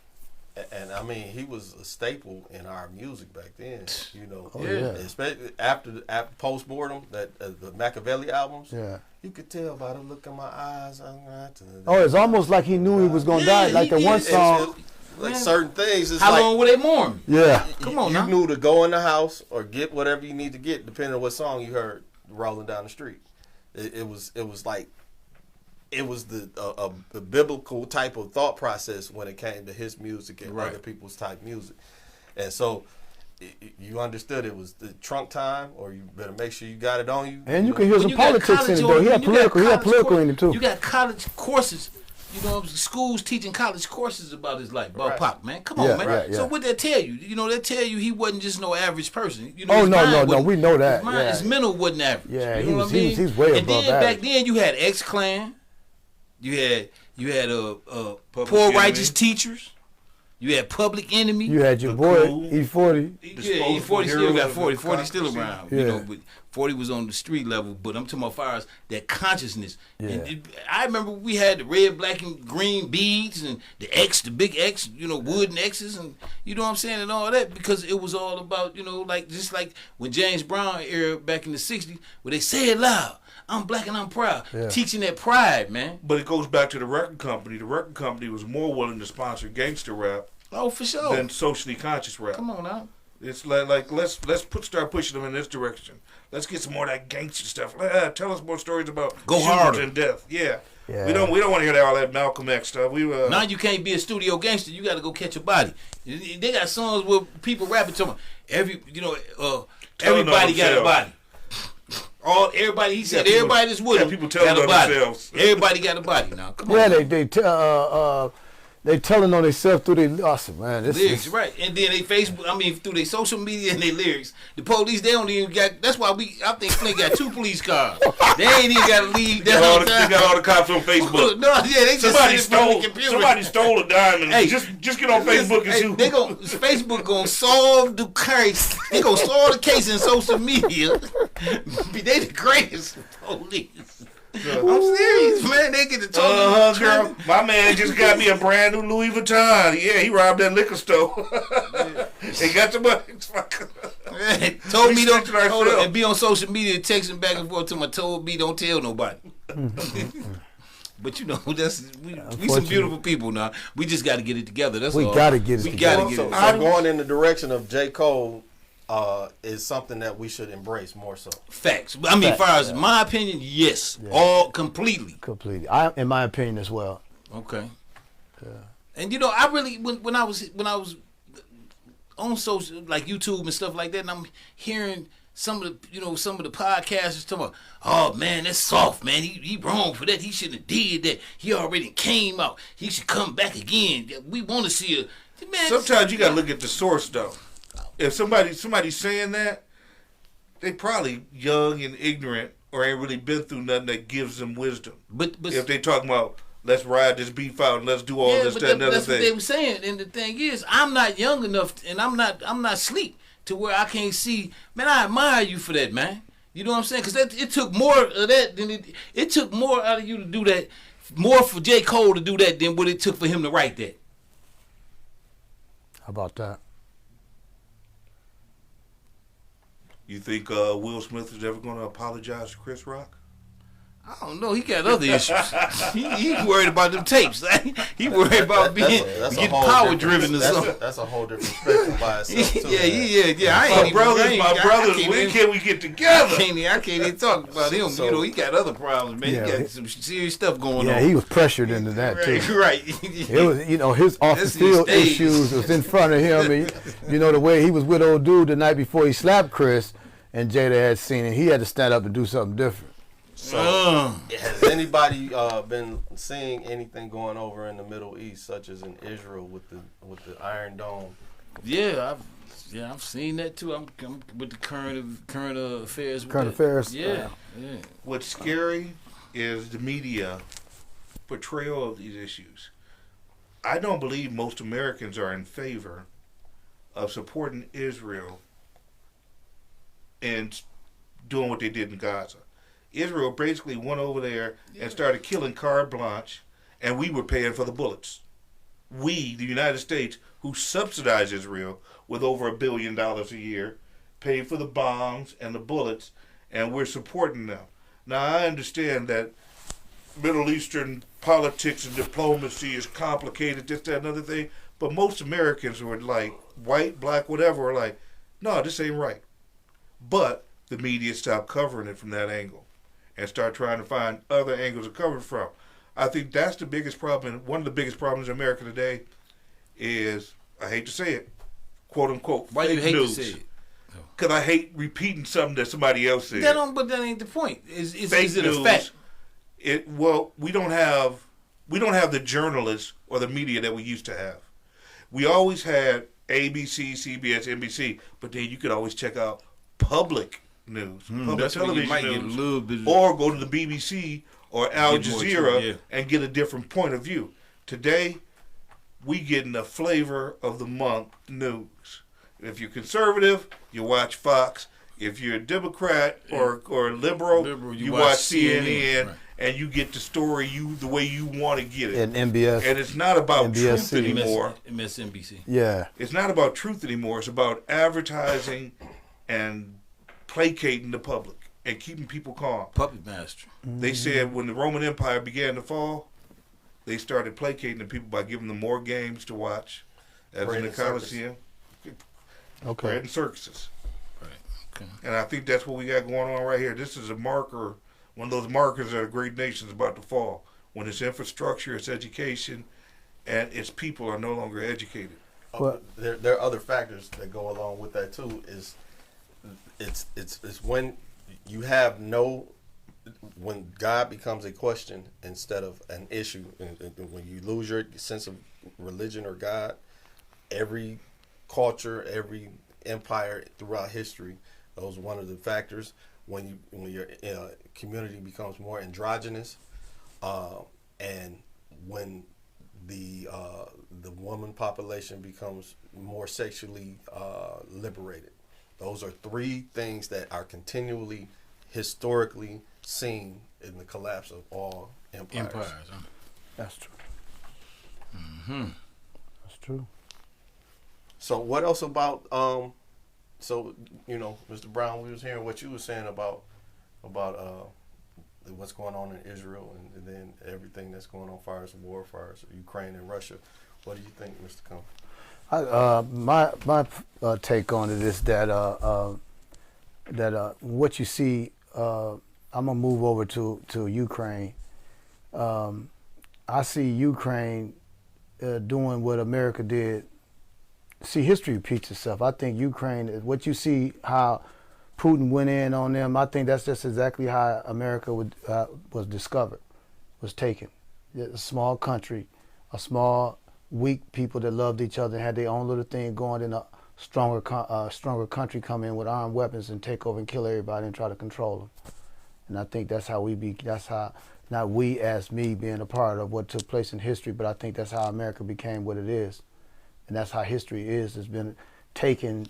And I mean, he was a staple in our music back then. Oh, yeah. Especially after Postmortem, that the Machiavelli albums. Yeah. You could tell by the look in my eyes. Oh, it's almost like he knew he was gonna die. Like the one song. Like certain things. It's How like, long were they mourn? Yeah. Come on you now. knew to go in the house or get whatever you need to get, depending on what song you heard rolling down the street. It was like it was the biblical type of thought process when it came to his music and Right. other people's type music. And so you understood it was the trunk time, or you better make sure you got it on you. And you can hear some When you got politics in college it, though. on- He had when you got political. He had college political cour- in him too. You got college courses. You know, schools teaching college courses about his life, about Right. Pac, man. Come Yeah, on, man. right, So yeah. what they tell you? You know, they tell you he wasn't just no average person. You know, Oh, his no, mind no, no, wasn't- we know that, His, mind, yeah. his mental wasn't average. Yeah, you he know was- what I mean? he's way and above then back average. then you had X-Clan. You had Public poor Enemy. righteous teachers. You had Public Enemy. You had your The boy Cool. E40. Yeah, Disposable 40 still heroes got of 40. 40 still democracy. around. Yeah. You know, but 40 was on the street level. But I'm talking about far as that consciousness. Yeah. And I remember we had the red, black, and green beads and the X, the big X, you know, wooden X's, and you know what I'm saying, and all that, because it was all about, you know, like just like when James Brown era back in the 60s, where they say it loud. I'm black and I'm proud. Yeah. Teaching that pride, man. But it goes back to the record company. The record company was more willing to sponsor gangster rap Oh, for sure. than socially conscious rap. Come on now. It's like let's start pushing them in this direction. Let's get some more of that gangster stuff. Tell us more stories about Go shootings harder. and death. Yeah. Yeah. We don't want to hear all that Malcolm X stuff. Now you can't be a studio gangster. You got to go catch a body. They got songs where people rapping to them. Everybody got a themselves. body. Everybody. He said people- everybody that's with yeah, him people telling got a on body. themselves. Everybody got a body. Now come Yeah, on. they telling on themselves through their awesome man. This Lyrics, is right? And then they Facebook. I mean, through their social media and their lyrics. The police, they don't even got. That's why I think Flint got 2 police cars. They ain't even got to leave They got all downtown. they got all the cops on Facebook. No, yeah, they just Somebody sit in front of stole. the computer. Somebody stole a diamond. Hey, just get on Facebook and Hey, see. they gon' Facebook gonna solve the case. They gonna solve the case in social media. They the greatest police. I'm serious, man. They get to talk. Girl. My man just got me a brand new Louis Vuitton. Yeah, he robbed that liquor store. They got the money. Told me We don't snitching ourselves. and be on social media texting back and forth to my told me don't tell nobody. But you know we some beautiful people now. We just got to get it together. That's We all. gotta get it We together. gotta get So, it. so going in the direction of J. Cole is something that we should embrace more so. Facts. I mean, as far as yeah. my opinion, yes, all completely. completely. In my opinion as well. Okay. And you know, I really when I was on social like YouTube and stuff like that, and I'm hearing some of the podcasters talking about, oh man, that's soft, man. He wrong for that. He shouldn't have did that. He already came out. He should come back again. We want to see a man. Sometimes you gotta look at the source though. If somebody's saying that, they probably young and ignorant or ain't really been through nothing that gives them wisdom. But If they talking about let's ride this beef out and let's do all yeah, this, but that, and other that's what they thing. were saying. And the thing is, I'm not young enough, and I'm not sleep to where I can't see. Man, I admire you for that, man. You know what I'm saying? Because it took more of that than it took more out of you to do that. More for J. Cole to do that than what it took for him to write that. How about that? You think Will Smith is ever going to apologize to Chris Rock? I don't know. He got other issues. he worried about them tapes. He worried about getting power driven or something. That's a whole different spectrum by itself. Too, man. Yeah. I ain't My brothers, I when can we get together? I can't even talk about him. So- you know, he got other problems, man. Yeah, He got some serious stuff going Yeah, on. he was pressured into that too. Right. It was, his off the That's his field stage. issues was in front of him. And, the way he was with old dude the night before he slapped Chris, and Jada had seen it. He had to stand up and do something different. So, Uh. has anybody been seeing anything going over in the Middle East, such as in Israel with the Iron Dome? Yeah, I've seen that too. I'm with the current affairs. with Current that. affairs. Yeah. What's scary is the media portrayal of these issues. I don't believe most Americans are in favor of supporting Israel and doing what they did in Gaza. Israel basically went over there and started killing carte blanche, and we were paying for the bullets. We, the United States, who subsidize Israel with over $1 billion a year, pay for the bombs and the bullets, and we're supporting them. Now, I understand that Middle Eastern politics and diplomacy is complicated, this, that, and other thing, but most Americans were like, white, black, whatever, are like, no, this ain't right. But the media stopped covering it from that angle and start trying to find other angles to cover it from. I think that's the biggest problem. And one of the biggest problems in America today is, I hate to say it, quote unquote, Why fake you hate news. to say it? Because I hate repeating something that somebody else said. But that ain't the point. Is Fake it news. a fact? We don't have the journalists or the media that we used to have. We always had ABC, CBS, NBC, but then you could always check out public news, public That's where you television might get a news, little bit. or go to the BBC or Al Get more Jazeera truth, yeah. and get a different point of view. Today, we getting a flavor of the month news. If you're conservative, you watch Fox. If you're a Democrat or liberal, you watch CNN, right. and you get the story the way you want to get it. And MBS. And it's not about NBSC. truth anymore. MSNBC. Yeah. It's not about truth anymore. It's about advertising and placating the public and keeping people calm. Puppet master. They said when the Roman Empire began to fall, they started placating the people by giving them more games to watch, as Bread in the and circus. Coliseum, Okay. bread and circuses. Right. Okay. And I think that's what we got going on right here. This is a marker, one of those markers that a great nation is about to fall. When its infrastructure, its education, and its people are no longer educated. Well- There are other factors that go along with that too. It's when you have when God becomes a question instead of an issue, and when you lose your sense of religion or God, every culture, every empire throughout history, those are one of the factors. When your community becomes more androgynous, and when the woman population becomes more sexually liberated. Those are three things that are continually, historically seen in the collapse of all empires. Huh? That's true. Mm-hmm. That's true. So what else about so Mr. Brown, we was hearing what you were saying about what's going on in Israel and then everything that's going on as far as war, as far as Ukraine and Russia. What do you think, Mr. Combs? My take on it is that what you see. I'm gonna move over to Ukraine. I see Ukraine doing what America did. See, history repeats itself. I think Ukraine, what you see, how Putin went in on them. I think that's just exactly how America was discovered, was taken. A small country, a small, weak people that loved each other and had their own little thing going. Then a stronger country come in with armed weapons and take over and kill everybody and try to control them. And I think that's how not we as me being a part of what took place in history, but I think that's how America became what it is. And that's how history is. It's been taken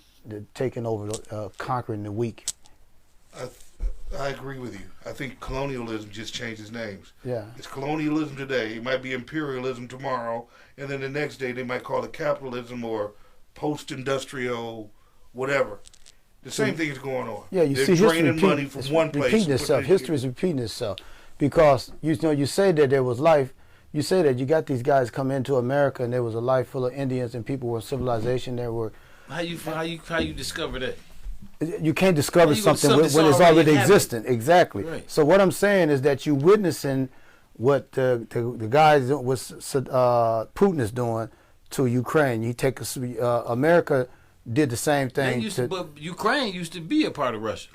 over, conquering the weak. I agree with you. I think colonialism just changes names. Yeah. It's colonialism today. It might be imperialism tomorrow. And then the next day they might call it capitalism or post-industrial whatever. The same thing is going on. Yeah, you They're see history draining money from one place. repeating itself. History is repeating itself because you say that there was life. You say that you got these guys come into America and there was a life full of Indians and people with civilization. There were. How you discover that? You can't discover Well, you got something when something it's that's already already existent. Exactly. Right. So what I'm saying is that you witnessing what the guys Putin is doing to Ukraine. You take America did the same thing. But Ukraine used to be a part of Russia.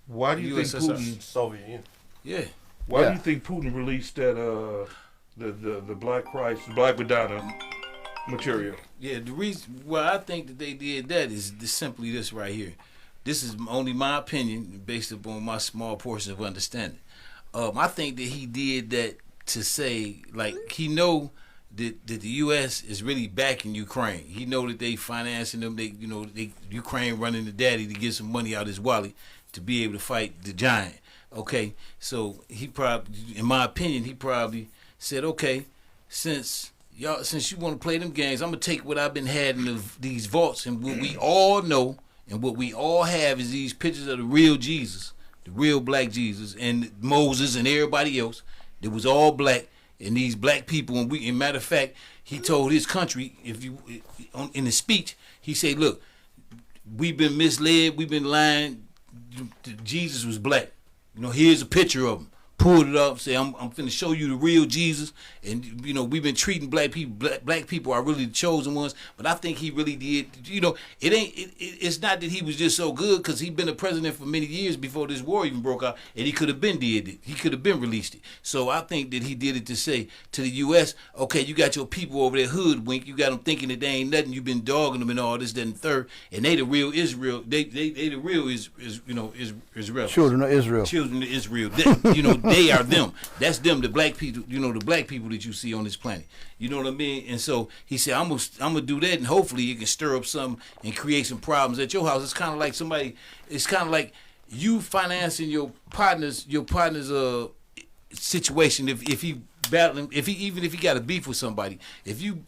Why do you think USSR. Putin? Soviet Union. Yeah. Why Yeah. do you think Putin released that the Black Christ, Black Madonna material? Yeah, the reason why I think that they did that is simply this right here. This is only my opinion based upon my small portion of understanding. I think that he did that to say, like, he know that the U.S. is really backing Ukraine. He know that they financing them. Ukraine running the daddy to get some money out his wallet to be able to fight the giant. Okay, so he probably, in my opinion, he probably said, okay, since you want to play them games, I'm gonna take what I've been had in these vaults and what we all know and what we all have is these pictures of the real Jesus, the real black Jesus, and Moses and everybody else that was all black, and these black people. And in matter of fact, he told his country, in the speech, he said, look, we've been misled, we've been lying. Jesus was black. Here's a picture of him. pulled it up, say I'm finna show you the real Jesus, and you know we've been treating black people are really the chosen ones, but I think he really did. You know, it's not that he was just so good, because he'd been a president for many years before this war even broke out, and he could have been did it. He could have been released it. So I think that he did it to say to the U.S., okay, you got your people over there hoodwink, you got them thinking that they ain't nothing, you've been dogging them and all this, that, and third, and they the real Israel. They the real is Israel. Children of Israel. Children of Israel. You know, they are them. That's them, the black people, you know, the black people that you see on this planet. You know what I mean? And so he said, I'm gonna do that, and hopefully it can stir up something and create some problems at your house. It's kind of like you financing your partner's situation if he battling, even if he got a beef with somebody. If you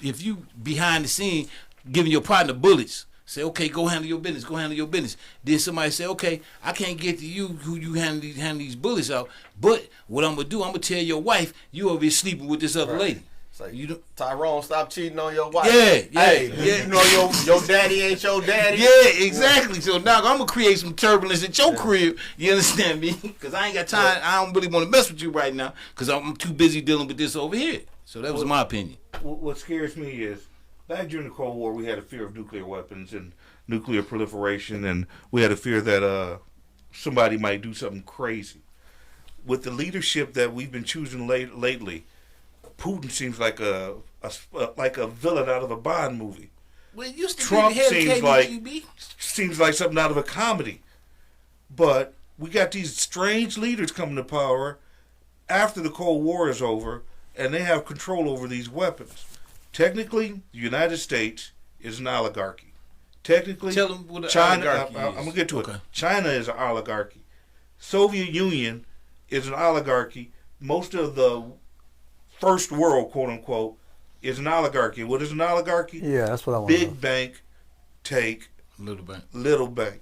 behind the scene giving your partner bullets, say, okay, go handle your business. Then somebody say, okay, I can't get to you who you handle these bullets out, but what I'm going to do, I'm going to tell your wife you over here sleeping with this other lady. It's like, Tyrone, stop cheating on your wife. Yeah. You know your daddy ain't your daddy. Yeah, exactly. So now I'm going to create some turbulence at your crib. You understand me? Because I ain't got time. I don't really want to mess with you right now because I'm too busy dealing with this over here. So that was my opinion. What scares me is, back during the Cold War, we had a fear of nuclear weapons and nuclear proliferation, and we had a fear that somebody might do something crazy. With the leadership that we've been choosing lately, Putin seems like a villain out of a Bond movie. Well, it used to Trump be the seems like something out of a comedy. But we got these strange leaders coming to power after the Cold War is over, and they have control over these weapons. Technically, the United States is an oligarchy. Technically, tell them what China. Oligarchy I'm gonna get to it. China is an oligarchy. Soviet Union is an oligarchy. Most of the first world, quote unquote, is an oligarchy. What is an oligarchy? Yeah, that's what I want. Big bank take little bank.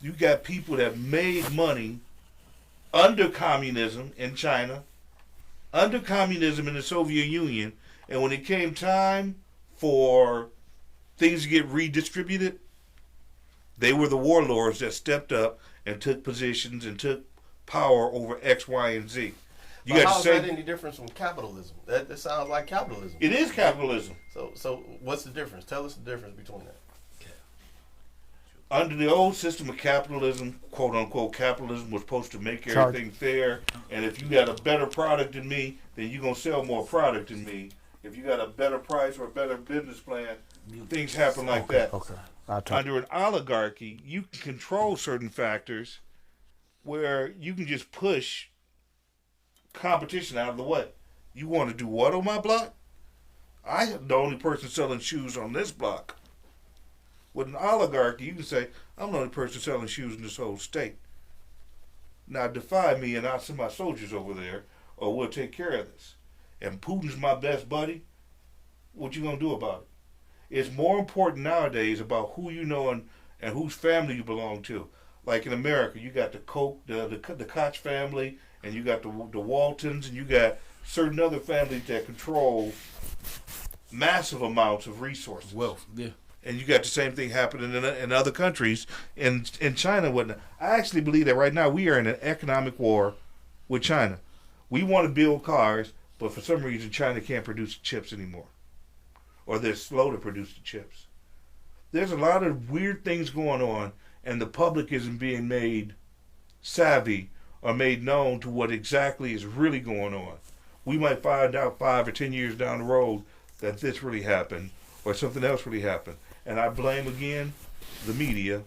You got people that made money under communism in China, under communism in the Soviet Union. And when it came time for things to get redistributed, they were the warlords that stepped up and took positions and took power over X, Y, and Z. How is that any different from capitalism? That sounds like capitalism. It is capitalism. So what's the difference? Tell us the difference between that. Under the old system of capitalism, quote unquote, capitalism was supposed to make everything fair. And if you got a better product than me, then you're going to sell more product than me. If you got a better price or a better business plan, things happen like that. Okay. Under an oligarchy, you can control certain factors where you can just push competition out of the way. You want to do what on my block? I'm the only person selling shoes on this block. With an oligarchy, you can say, I'm the only person selling shoes in this whole state. Now defy me and I'll send my soldiers over there, or we'll take care of this. And Putin's my best buddy. What you gonna do about it? It's more important nowadays about who you know and whose family you belong to. Like in America, you got the Koch, the Koch family, and you got the Waltons, and you got certain other families that control massive amounts of resources. Wealth, yeah. And you got the same thing happening in other countries, in China and whatnot. I actually believe that right now we are in an economic war with China. We want to build cars, but for some reason China can't produce the chips anymore. Or they're slow to produce the chips. There's a lot of weird things going on, and the public isn't being made savvy or made known to what exactly is really going on. We might find out 5 or 10 years down the road that this really happened or something else really happened. And I blame, again, the media,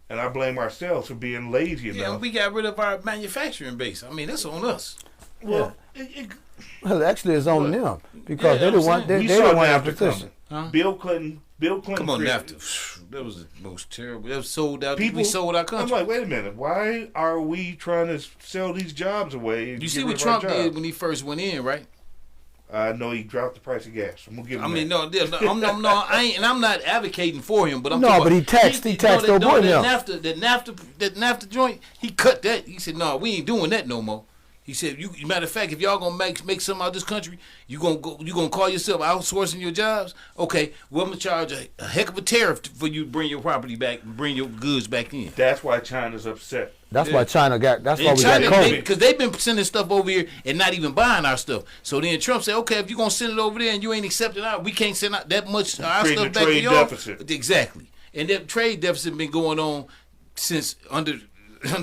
and I blame ourselves for being lazy enough. Yeah, we got rid of our manufacturing base. I mean, that's on us. Well, well, actually, it's on them because they don't want they don't want that position. Huh? Bill Clinton. Come on, NAFTA. That was the most terrible. That was sold out. We sold our country. I'm like, wait a minute. Why are we trying to sell these jobs away? You see what Trump did when he first went in, right? I know he dropped the price of gas. I'm gonna give him. I mean, no, I ain't, and I'm not advocating for him, but I'm but he taxed that NAFTA joint. He cut that. He said, no, we ain't doing that no more. He said, matter of fact, if y'all gonna make something out of this country, you gonna call yourself outsourcing your jobs? Okay, well, I'm gonna charge a heck of a tariff for you to bring your property back, bring your goods back in. That's why China's upset. That's why China got. That's why we China, got COVID. because they've been sending stuff over here and not even buying our stuff. So then Trump said, okay, if you're gonna send it over there and you ain't accepting our, we can't send out that much of our Creating stuff back to trade y'all. deficit. Exactly, and that trade deficit been going on since under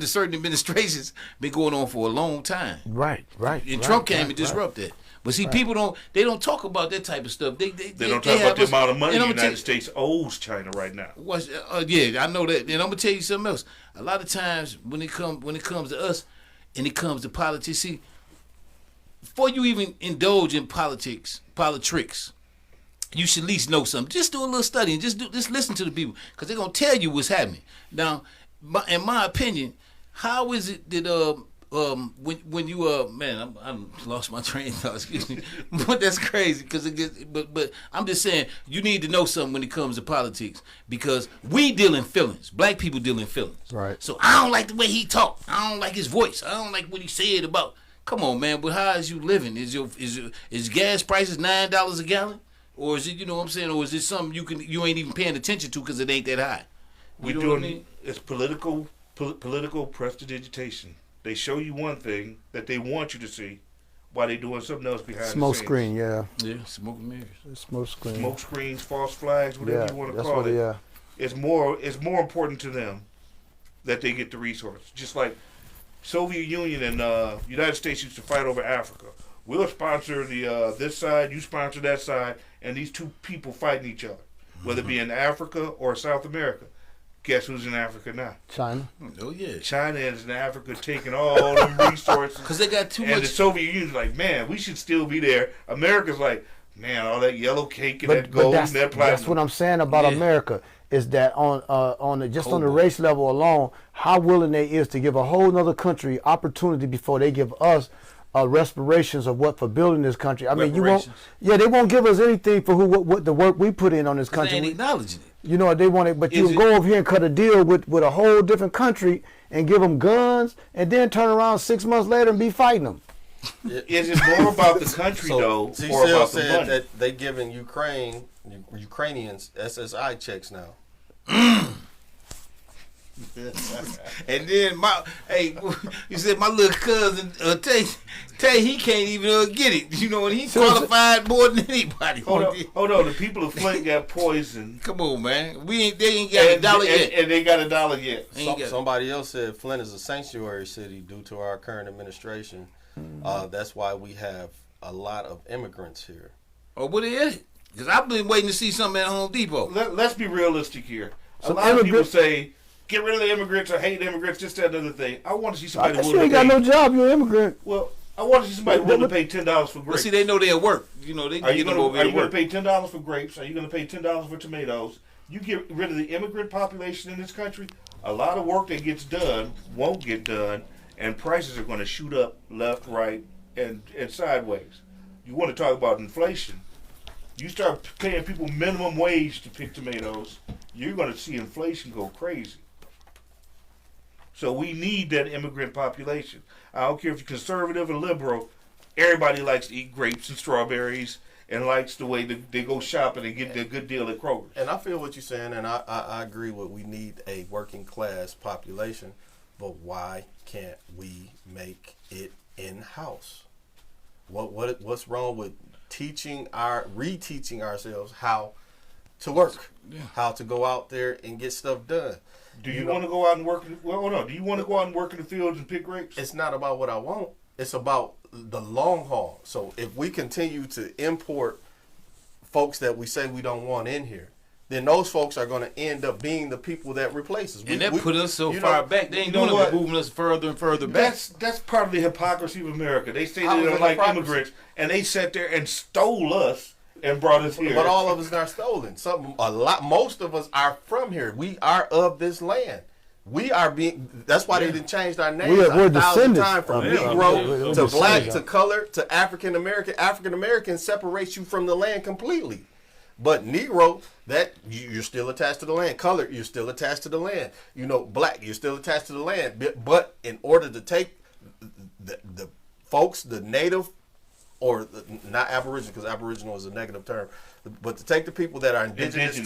certain administrations, been going on for a long time. Right. And Trump came and disrupted that. But see, people don't talk about that type of stuff. They don't talk about the amount of money the United States owes China right now. Yeah, I know that. And I'm gonna tell you something else. A lot of times when it comes to us, and it comes to politics, see, before you even indulge in politics, you should at least know something. Just do a little study and just listen to the people, because they're gonna tell you what's happening. Now, in my opinion, how is it that when you man, I lost my train of thought. Excuse me, but that's crazy because it gets. But I'm just saying you need to know something when it comes to politics, because we deal in feelings. Black people deal in feelings. Right. So I don't like the way he talked. I don't like his voice. I don't like what he said about. Come on, man. But how is you living? Is gas prices $9 a gallon, or is it, you know what I'm saying, or is it something you ain't even paying attention to because it ain't that high? We're doing it's political prestidigitation. They show you one thing that they want you to see, while they doing something else behind Smoke the scenes. screen, yeah. Yeah, smoke and mirrors. Smoke screen. Smoke screens, false flags, whatever you want to call it. Yeah. It's more important to them that they get the resources. Just like Soviet Union and United States used to fight over Africa. We'll sponsor the this side, you sponsor that side, and these two people fighting each other, whether it be in Africa or South America. Guess who's in Africa now? China. Oh yeah. China is in Africa taking all them resources. Because they got too and much. the Soviet Union's like, man, we should still be there. America's like, man, all that yellow cake and that gold and that platinum. That's what I'm saying about America, is that on the race level alone, how willing they is to give a whole other country opportunity before they give us respirations of what for building this country. I mean, they won't give us anything for what the work we put in on this country. They ain't acknowledging it. You know, they want it, but you go over here and cut a deal with a whole different country and give them guns, and then turn around 6 months later and be fighting them. Is it more about the country though, or about the money? That they giving Ukrainians SSI checks now. And then you said my little cousin Tay, he can't even get it. You know, and he qualified more than anybody. Hold on. The people of Flint got poisoned. Come on, man. They ain't got $1 yet. And they got $1 yet. Somebody else said Flint is a sanctuary city due to our current administration. That's why we have a lot of immigrants here. Oh, what is it? Because I've been waiting to see something at Home Depot. Let's be realistic here. A lot of people say, get rid of the immigrants or hate immigrants, just that other thing. I want to see somebody willing to pay. You ain't got no job, you're an immigrant. Well, I want to see somebody willing to pay $10 for grapes. But see, they know they'll work. You know, they are you going to pay $10 for grapes? Are you going to pay $10 for tomatoes? You get rid of the immigrant population in this country, a lot of work that gets done won't get done, and prices are going to shoot up left, right, and sideways. You want to talk about inflation. You start paying people minimum wage to pick tomatoes, you're going to see inflation go crazy. So we need that immigrant population. I don't care if you're conservative or liberal, everybody likes to eat grapes and strawberries and likes the way they go shopping and get a good deal at Kroger's. And I feel what you're saying, and I agree with we need a working class population, but why can't we make it in-house? What's wrong with reteaching ourselves how to work, how to go out there and get stuff done? Do you want to go out and work? Well, hold on. Do you want to go out and work in the fields and pick grapes? It's not about what I want. It's about the long haul. So if we continue to import folks that we say we don't want in here, then those folks are going to end up being the people that replace us. And that put us so far back. They ain't going to be moving us further and further back. That's part of the hypocrisy of America. They say they don't like immigrants, and they sat there and stole us and brought us here. But all of us are stolen. Most of us are from here. We are of this land. We are being. That's why they didn't change our names. We're descendants from Negro to black to color to African American. African American separates you from the land completely. But Negro, that you're still attached to the land. Color, you're still attached to the land. You know, black, you're still attached to the land. But in order to take the folks, the native, or not Aboriginal, because Aboriginal is a negative term, but to take the people that are indigenous.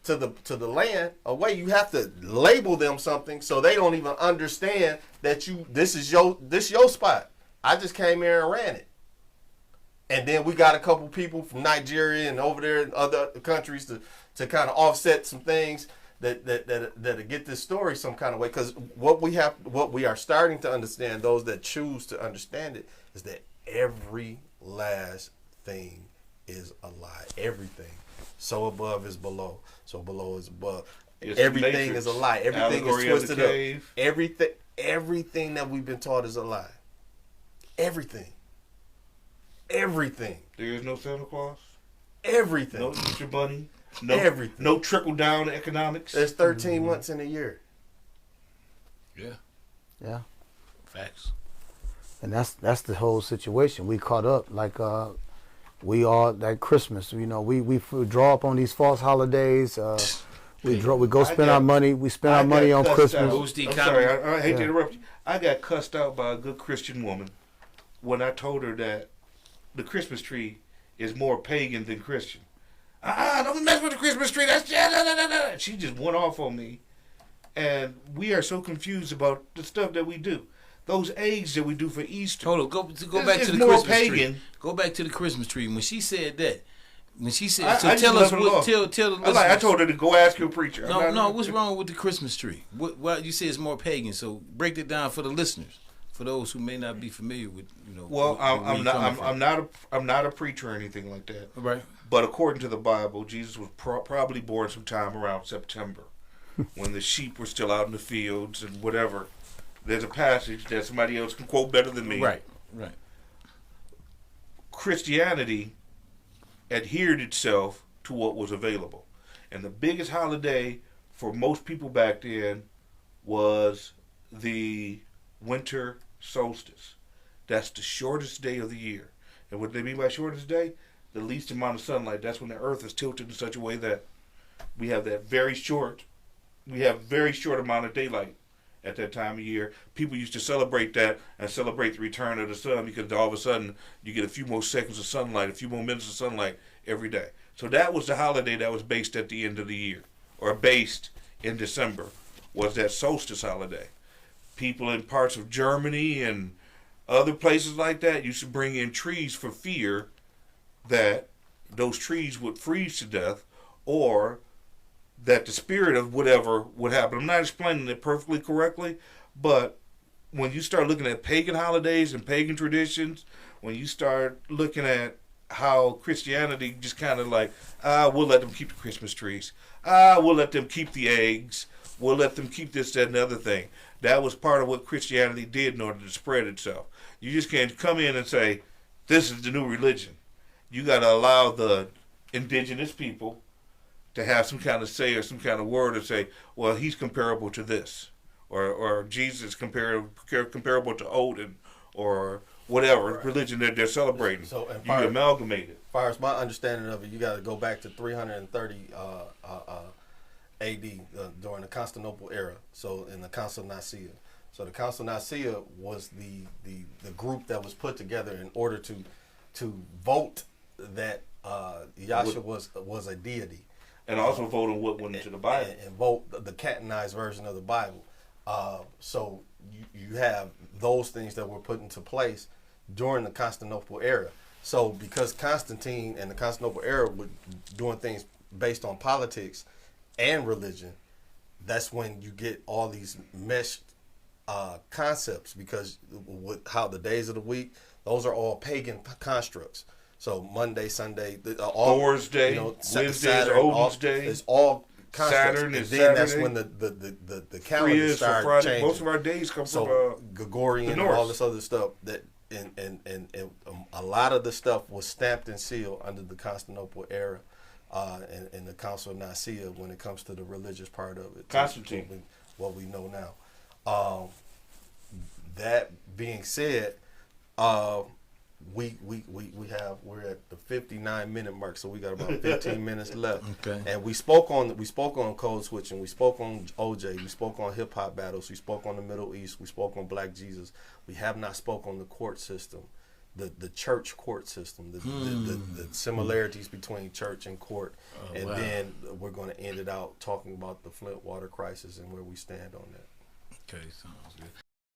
To the land away, you have to label them something so they don't even understand that this is your spot. I just came here and ran it. And then we got a couple people from Nigeria and over there in other countries to kind of offset some things that get this story some kind of way. Because what we are starting to understand, those that choose to understand it, is that every last thing is a lie. Everything. So above is below. So below is above. It's everything is a lie. Everything is twisted up. Cave. Everything that we've been taught is a lie. Everything. Everything. There is no Santa Claus. Everything. No Easter Bunny. No, everything. No trickle down economics. There's 13 months in a year. Yeah. Yeah. Facts. And that's the whole situation. We caught up like we all that Christmas. You know, we draw up on these false holidays. We go spend our money. We spend our money on Christmas. I'm sorry, I hate to interrupt you. I got cussed out by a good Christian woman when I told her that the Christmas tree is more pagan than Christian. Don't mess with the Christmas tree. That's She just went off on me, and we are so confused about the stuff that we do. Those eggs that we do for Easter. Hold on, go back to the Christmas tree. Go back to the Christmas tree. When she said that, tell us what. Tell the listeners. I told her to go ask your preacher. No. What's wrong with the Christmas tree? What you say it's more pagan? So break it down for the listeners, for those who may not be familiar with. Well, I'm not a preacher or anything like that. Right. But according to the Bible, Jesus was probably born sometime around September, when the sheep were still out in the fields and whatever. There's a passage that somebody else can quote better than me. Right. Christianity adhered itself to what was available. And the biggest holiday for most people back then was the winter solstice. That's the shortest day of the year. And what they mean by shortest day? The least amount of sunlight. That's when the earth is tilted in such a way that we have very short amount of daylight at that time of year. People used to celebrate that and celebrate the return of the sun, because all of a sudden you get a few more seconds of sunlight, a few more minutes of sunlight every day. So that was the holiday that was based at the end of the year, or based in December, was that solstice holiday. People in parts of Germany and other places like that used to bring in trees for fear that those trees would freeze to death, or that the spirit of whatever would happen. I'm not explaining it perfectly correctly, but when you start looking at pagan holidays and pagan traditions, when you start looking at how Christianity just kind of like, we'll let them keep the Christmas trees. We'll let them keep the eggs. We'll let them keep this, that, and the other thing. That was part of what Christianity did in order to spread itself. You just can't come in and say, this is the new religion. You got to allow the indigenous people to have some kind of say or some kind of word to say, well, he's comparable to this, or Jesus is comparable to Odin, or whatever religion that they're celebrating. So, you amalgamate it. As far as my understanding of it, you got to go back to 330 A.D. During the Constantinople era. So in the Council of Nicaea. So the Council of Nicaea was the group that was put together in order to vote that Yahshua was a deity. And also vote on what went into the Bible. And vote the canonized version of the Bible. So you have those things that were put into place during the Constantinople era. So because Constantine and the Constantinople era were doing things based on politics and religion, that's when you get all these meshed concepts, because with how the days of the week, those are all pagan constructs. So Monday, Sunday, Thor's Day, Wednesday is Odin's Day. It's all constructs. Saturn is and then Saturday. That's when the calendar started changing. Most of our days come from Gregorian and all this other stuff. That and a lot of the stuff was stamped and sealed under the Constantinople era, and the Council of Nicaea when it comes to the religious part of it. Constantine. What we know now. That being said, we're at the 59-minute mark, so we got about 15 minutes left. Okay. And we spoke on code switching, we spoke on OJ, we spoke on hip hop battles, we spoke on the Middle East, we spoke on Black Jesus. We have not spoke on the court system, the church court system, the similarities between church and court, and then we're going to end it out talking about the Flint water crisis and where we stand on that. Okay, sounds good.